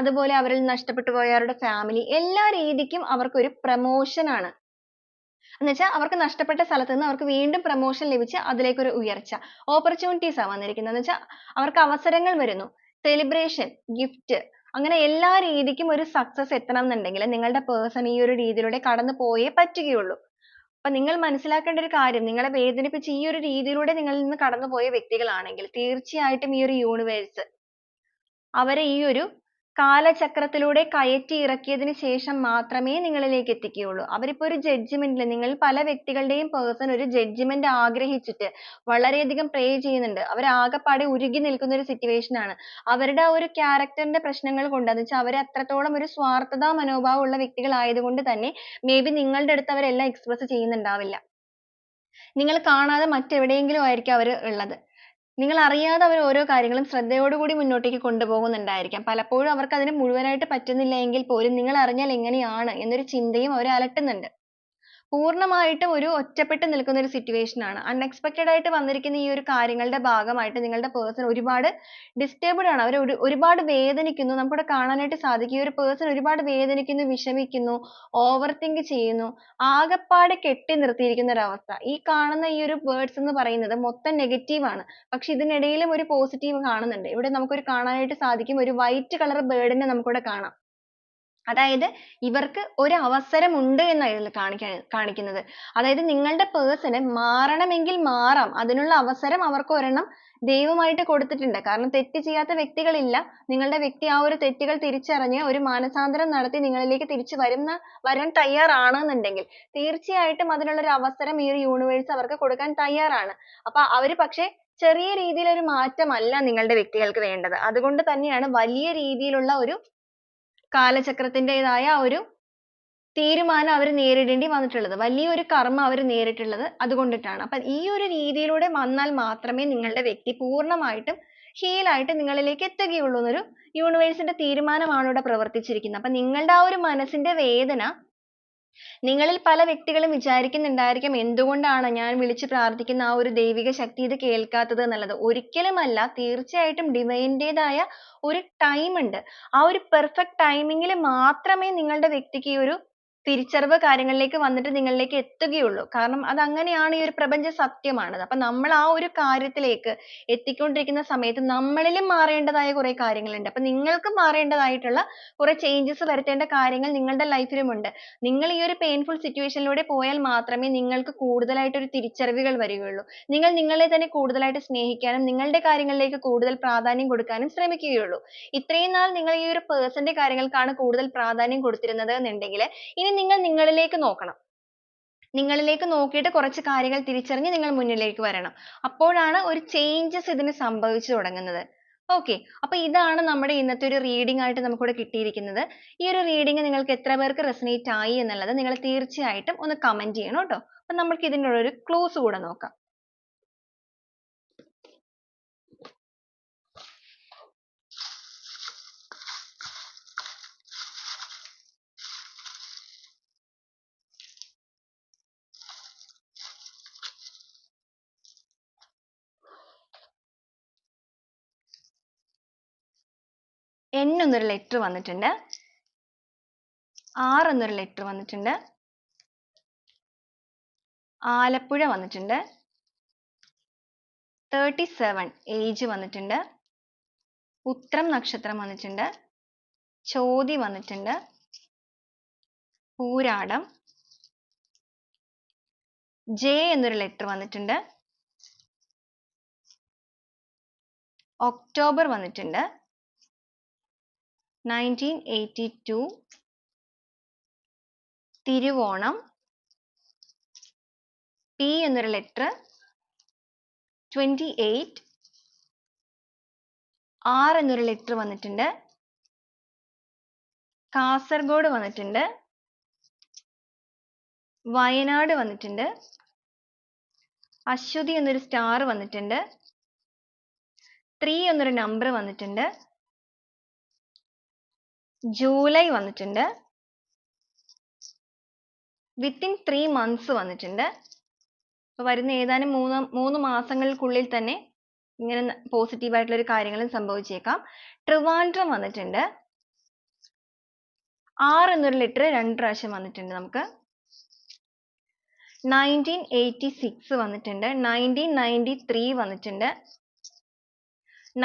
അതുപോലെ അവരിൽ നഷ്ടപ്പെട്ടു പോയ അവരുടെ ഫാമിലി, എല്ലാ രീതിക്കും അവർക്ക് ഒരു പ്രമോഷൻ ആണ്. എന്നുവെച്ചാൽ അവർക്ക് നഷ്ടപ്പെട്ട സ്ഥലത്ത് നിന്ന് അവർക്ക് വീണ്ടും പ്രമോഷൻ ലഭിച്ച് അതിലേക്ക് ഒരു ഉയർച്ച, ഓപ്പർച്യൂണിറ്റീസ് ആണ് വന്നിരിക്കുന്നത്. എന്ന് വെച്ചാൽ അവർക്ക് അവസരങ്ങൾ വരുന്നു, സെലിബ്രേഷൻ, ഗിഫ്റ്റ്, അങ്ങനെ എല്ലാ രീതിക്കും ഒരു സക്സസ് എത്തണം എന്നുണ്ടെങ്കിൽ നിങ്ങളുടെ പേഴ്സൺ ഈ ഒരു രീതിയിലൂടെ കടന്നു പോയേ പറ്റുകയുള്ളൂ. അപ്പൊ നിങ്ങൾ മനസ്സിലാക്കേണ്ട ഒരു കാര്യം, നിങ്ങളെ വേദനിപ്പിച്ച് ഈ ഒരു രീതിയിലൂടെ നിങ്ങളിൽ നിന്ന് കടന്നുപോയ വ്യക്തികളാണെങ്കിൽ തീർച്ചയായിട്ടും ഈ ഒരു യൂണിവേഴ്സ് അവരെ ഈ ഒരു കാലചക്രത്തിലൂടെ കയറ്റി ഇറക്കിയതിന് ശേഷം മാത്രമേ നിങ്ങളിലേക്ക് എത്തിക്കുകയുള്ളൂ. അവരിപ്പോ ഒരു ജഡ്ജ്മെന്റിൽ, നിങ്ങൾ പല വ്യക്തികളുടെയും പേഴ്സൺ ഒരു ജഡ്ജ്മെന്റ് ആഗ്രഹിച്ചിട്ട് വളരെയധികം പ്രേ ചെയ്യുന്നുണ്ട്. അവർ ആകെപ്പാടെ ഉരുകി നിൽക്കുന്ന ഒരു സിറ്റുവേഷൻ ആണ്. അവരുടെ ആ ഒരു ക്യാരക്ടറിന്റെ പ്രശ്നങ്ങൾ കൊണ്ട്, എന്ന് വെച്ചാൽ അവർ അത്രത്തോളം ഒരു സ്വാർത്ഥതാ മനോഭാവം ഉള്ള വ്യക്തികൾ ആയതുകൊണ്ട് തന്നെ മേ ബി നിങ്ങളുടെ അടുത്ത് അവരെല്ലാം എക്സ്പ്രസ് ചെയ്യുന്നുണ്ടാവില്ല. നിങ്ങൾ കാണാതെ മറ്റെവിടെയെങ്കിലും ആയിരിക്കും അവർ ഉള്ളത്. നിങ്ങൾ അറിയാതെ അവർ ഓരോ കാര്യങ്ങളും ശ്രദ്ധയോടുകൂടി മുന്നോട്ടേക്ക് കൊണ്ടുപോകുന്നുണ്ടായിരിക്കാം. പലപ്പോഴും അവർക്ക് അതിന് മുഴുവനായിട്ട് പറ്റുന്നില്ല എങ്കിൽ പോലും നിങ്ങൾ അറിഞ്ഞാൽ എങ്ങനെയാണ് എന്നൊരു ചിന്തയും അവരെ അലട്ടുന്നുണ്ട്. പൂർണ്ണമായിട്ടും ഒരു ഒറ്റപ്പെട്ട് നിൽക്കുന്ന ഒരു സിറ്റുവേഷൻ ആണ്. അൺഎക്സ്പെക്റ്റഡ് ആയിട്ട് വന്നിരിക്കുന്ന ഈ ഒരു കാര്യങ്ങളുടെ ഭാഗമായിട്ട് നിങ്ങളുടെ പേഴ്സൺ ഒരുപാട് ഡിസ്റ്റർബ്ഡ് ആണ്. അവർ ഒരുപാട് വേദനിക്കുന്നു. നമുക്കിവിടെ കാണാനായിട്ട് സാധിക്കും. ഈ ഒരു പേഴ്സൺ ഒരുപാട് വേദനിക്കുന്നു, വിഷമിക്കുന്നു, ഓവർ തിങ്ക് ചെയ്യുന്നു. ആകപ്പാടെ കെട്ടി നിർത്തിയിരിക്കുന്ന ഒരു അവസ്ഥ. ഈ കാണുന്ന ഈ ഒരു വേർഡ്സ് എന്ന് പറയുന്നത് മൊത്തം നെഗറ്റീവ് ആണ്. പക്ഷെ ഇതിനിടയിലും ഒരു പോസിറ്റീവ് കാണുന്നുണ്ട്. ഇവിടെ നമുക്കൊരു കാണാനായിട്ട് സാധിക്കും. ഒരു വൈറ്റ് കളർ ബേർഡിനെ നമുക്കിവിടെ കാണാം. അതായത് ഇവർക്ക് ഒരു അവസരം ഉണ്ട് എന്നാണ് ഇതിൽ കാണിക്കുന്നത്. അതായത് നിങ്ങളുടെ പേഴ്സണ് മാറണമെങ്കിൽ മാറാം. അതിനുള്ള അവസരം അവർക്ക് ഒരെണ്ണം ദൈവമായിട്ട് കൊടുത്തിട്ടുണ്ട്. കാരണം തെറ്റ് ചെയ്യാത്ത വ്യക്തികളില്ല. നിങ്ങളുടെ വ്യക്തി ആ ഒരു തെറ്റുകൾ തിരിച്ചറിഞ്ഞ് ഒരു മാനസാന്തരം നടത്തി നിങ്ങളിലേക്ക് തിരിച്ചു വരാൻ തയ്യാറാണെന്നുണ്ടെങ്കിൽ തീർച്ചയായിട്ടും അതിനുള്ള ഒരു അവസരം ഈ ഒരു യൂണിവേഴ്സ് അവർക്ക് കൊടുക്കാൻ തയ്യാറാണ്. അപ്പൊ അവര് പക്ഷേ ചെറിയ രീതിയിൽ ഒരു മാറ്റമല്ല നിങ്ങളുടെ വ്യക്തികൾക്ക് വേണ്ടത്. അതുകൊണ്ട് തന്നെയാണ് വലിയ രീതിയിലുള്ള ഒരു കാലചക്രത്തിന്റേതായ ഒരു തീരുമാനം അവർ നേരിടേണ്ടി വന്നിട്ടുള്ളത്. വലിയൊരു കർമ്മം അവർ നേരിട്ടുള്ളത് അതുകൊണ്ടിട്ടാണ്. അപ്പൊ ഈ ഒരു രീതിയിലൂടെ വന്നാൽ മാത്രമേ നിങ്ങളുടെ വ്യക്തി പൂർണ്ണമായിട്ടും heal ആയിട്ട് നിങ്ങളിലേക്ക് എത്തുകയുള്ളൂ എന്നൊരു യൂണിവേഴ്സിന്റെ തീരുമാനമാണ് ഇവിടെ പ്രവർത്തിച്ചിരിക്കുന്നത്. അപ്പൊ നിങ്ങളുടെ ആ ഒരു മനസ്സിന്റെ വേദന നിങ്ങളിൽ പല വ്യക്തികളും വിചാരിക്കുന്നുണ്ടായിരിക്കും എന്തുകൊണ്ടാണ് ഞാൻ വിളിച്ചു പ്രാർത്ഥിക്കുന്ന ആ ഒരു ദൈവിക ശക്തി ഇത് കേൾക്കാത്തത് എന്നുള്ളത്. ഒരിക്കലുമല്ല, തീർച്ചയായിട്ടും ഡിവൈൻ്റെതായ ഒരു ടൈം ഉണ്ട്. ആ ഒരു പെർഫെക്റ്റ് ടൈമിങ്ങിൽ മാത്രമേ നിങ്ങളുടെ വ്യക്തിക്ക് ഈ ഒരു തിരിച്ചറിവ് കാര്യങ്ങളിലേക്ക് വന്നിട്ട് നിങ്ങളിലേക്ക് എത്തുകയുള്ളൂ. കാരണം അത് അങ്ങനെയാണ്, ഈ ഒരു പ്രപഞ്ച സത്യമാണത്. അപ്പൊ നമ്മൾ ആ ഒരു കാര്യത്തിലേക്ക് എത്തിക്കൊണ്ടിരിക്കുന്ന സമയത്ത് നമ്മളിലും മാറേണ്ടതായ കുറെ കാര്യങ്ങളുണ്ട്. അപ്പൊ നിങ്ങൾക്ക് മാറേണ്ടതായിട്ടുള്ള കുറെ ചേഞ്ചസ് വരുത്തേണ്ട കാര്യങ്ങൾ നിങ്ങളുടെ ലൈഫിലും ഉണ്ട്. നിങ്ങൾ ഈ ഒരു പെയിൻഫുൾ സിറ്റുവേഷനിലൂടെ പോയാൽ മാത്രമേ നിങ്ങൾക്ക് കൂടുതലായിട്ട് ഒരു തിരിച്ചറിവുകൾ വരികയുള്ളൂ. നിങ്ങൾ നിങ്ങളെ തന്നെ കൂടുതലായിട്ട് സ്നേഹിക്കാനും നിങ്ങളുടെ കാര്യങ്ങളിലേക്ക് കൂടുതൽ പ്രാധാന്യം കൊടുക്കാനും ശ്രമിക്കുകയുള്ളൂ. ഇത്രയും നാൾ നിങ്ങൾ ഈ ഒരു പേഴ്സന്റെ കാര്യങ്ങൾക്കാണ് കൂടുതൽ പ്രാധാന്യം കൊടുത്തിരുന്നത് എന്നുണ്ടെങ്കിൽ ഇനി നിങ്ങൾ നിങ്ങളിലേക്ക് നോക്കണം. നിങ്ങളിലേക്ക് നോക്കിയിട്ട് കുറച്ച് കാര്യങ്ങൾ തിരിച്ചറിഞ്ഞ് നിങ്ങൾ മുന്നിലേക്ക് വരണം. അപ്പോഴാണ് ഒരു ചേഞ്ചസ് ഇതിന് സംഭവിച്ചു തുടങ്ങുന്നത്. ഓക്കെ, അപ്പൊ ഇതാണ് നമ്മുടെ ഇന്നത്തെ ഒരു റീഡിംഗ് ആയിട്ട് നമുക്കിവിടെ കിട്ടിയിരിക്കുന്നത്. ഈ ഒരു റീഡിംഗ് നിങ്ങൾക്ക് എത്ര പേർക്ക് റെസനേറ്റ് ആയി എന്നുള്ളത് നിങ്ങൾ തീർച്ചയായിട്ടും ഒന്ന് കമന്റ് ചെയ്യണം കേട്ടോ. അപ്പൊ നമുക്ക് ഇതിനുള്ള ഒരു ക്ലൂസ് കൂടെ നോക്കാം. N എന്നൊരു ലെറ്റർ വന്നിട്ടുണ്ട്, R എന്നൊരു ലെറ്റർ വന്നിട്ടുണ്ട്, ആലപ്പുഴ വന്നിട്ടുണ്ട്, 37 ഏജ് വന്നിട്ടുണ്ട്, ഉത്രം നക്ഷത്രം വന്നിട്ടുണ്ട്, ചോതി വന്നിട്ടുണ്ട്, പൂരാടം, J എന്നൊരു ലെറ്റർ വന്നിട്ടുണ്ട്, ഒക്ടോബർ വന്നിട്ടുണ്ട്, 1982, തിരുവോണം, P എന്നൊരു ലെറ്റർ, 28, R എന്നൊരു ലെറ്റർ വന്നിട്ടുണ്ട്, കാസർഗോഡ് വന്നിട്ടുണ്ട്, വയനാട് വന്നിട്ടുണ്ട്, അശ്വതി എന്നൊരു സ്റ്റാർ വന്നിട്ടുണ്ട്, 3 എന്നൊരു നമ്പർ വന്നിട്ടുണ്ട്, ജൂലൈ വന്നിട്ടുണ്ട്, വിത്തിൻ 3 months വന്നിട്ടുണ്ട്. അപ്പൊ വരുന്ന ഏതാനും മൂന്ന് മാസങ്ങൾക്കുള്ളിൽ തന്നെ ഇങ്ങനെ പോസിറ്റീവ് ആയിട്ടുള്ള ഒരു കാര്യങ്ങളും സംഭവിച്ചേക്കാം. ട്രിവാൻഡ്രം വന്നിട്ടുണ്ട്, R എന്നൊരു ലെറ്റർ 2 പ്രാവശ്യം വന്നിട്ടുണ്ട് നമുക്ക്. 1986 വന്നിട്ടുണ്ട്, 1993 വന്നിട്ടുണ്ട്,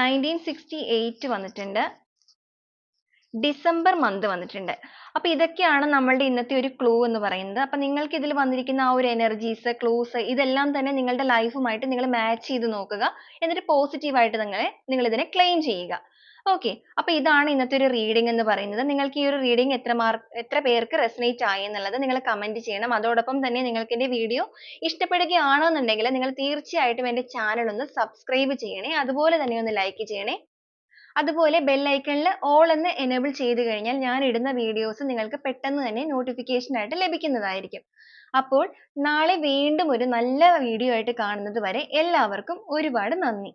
1968 വന്നിട്ടുണ്ട്, ഡിസംബർ മന്ത് വന്നിട്ടുണ്ട്. അപ്പൊ ഇതൊക്കെയാണ് നമ്മളുടെ ഇന്നത്തെ ഒരു ക്ലൂ എന്ന് പറയുന്നത്. അപ്പൊ നിങ്ങൾക്ക് ഇതിൽ വന്നിരിക്കുന്ന ആ ഒരു എനർജീസ്, ക്ലൂസ് ഇതെല്ലാം തന്നെ നിങ്ങളുടെ ലൈഫുമായിട്ട് നിങ്ങൾ മാച്ച് ചെയ്ത് നോക്കുക. എന്നിട്ട് പോസിറ്റീവ് ആയിട്ട് നിങ്ങൾ ഇതിനെ ക്ലെയിം ചെയ്യുക. ഓക്കെ, അപ്പൊ ഇതാണ് ഇന്നത്തെ ഒരു റീഡിംഗ് എന്ന് പറയുന്നത്. നിങ്ങൾക്ക് ഈ ഒരു റീഡിംഗ് എത്ര പേർക്ക് റെസനേറ്റ് ആയി എന്നുള്ളത് നിങ്ങൾ കമന്റ് ചെയ്യണം. അതോടൊപ്പം തന്നെ നിങ്ങൾക്ക് എന്റെ വീഡിയോ ഇഷ്ടപ്പെടുകയാണെന്നുണ്ടെങ്കിൽ നിങ്ങൾ തീർച്ചയായിട്ടും എന്റെ ചാനൽ ഒന്ന് സബ്സ്ക്രൈബ് ചെയ്യണേ. അതുപോലെ തന്നെ ഒന്ന് ലൈക്ക് ചെയ്യണേ. അതുപോലെ ബെൽ ഐക്കണിൽ ഓൾ എന്ന് എനേബിൾ ചെയ്തു കഴിഞ്ഞാൽ ഞാൻ ഇടുന്ന വീഡിയോസ് നിങ്ങൾക്ക് പെട്ടെന്ന് തന്നെ നോട്ടിഫിക്കേഷൻ ആയിട്ട് ലഭിക്കുന്നതായിരിക്കും. അപ്പോൾ നാളെ വീണ്ടും ഒരു നല്ല വീഡിയോ ആയിട്ട് കാണുന്നത് വരെ എല്ലാവർക്കും ഒരുപാട് നന്ദി.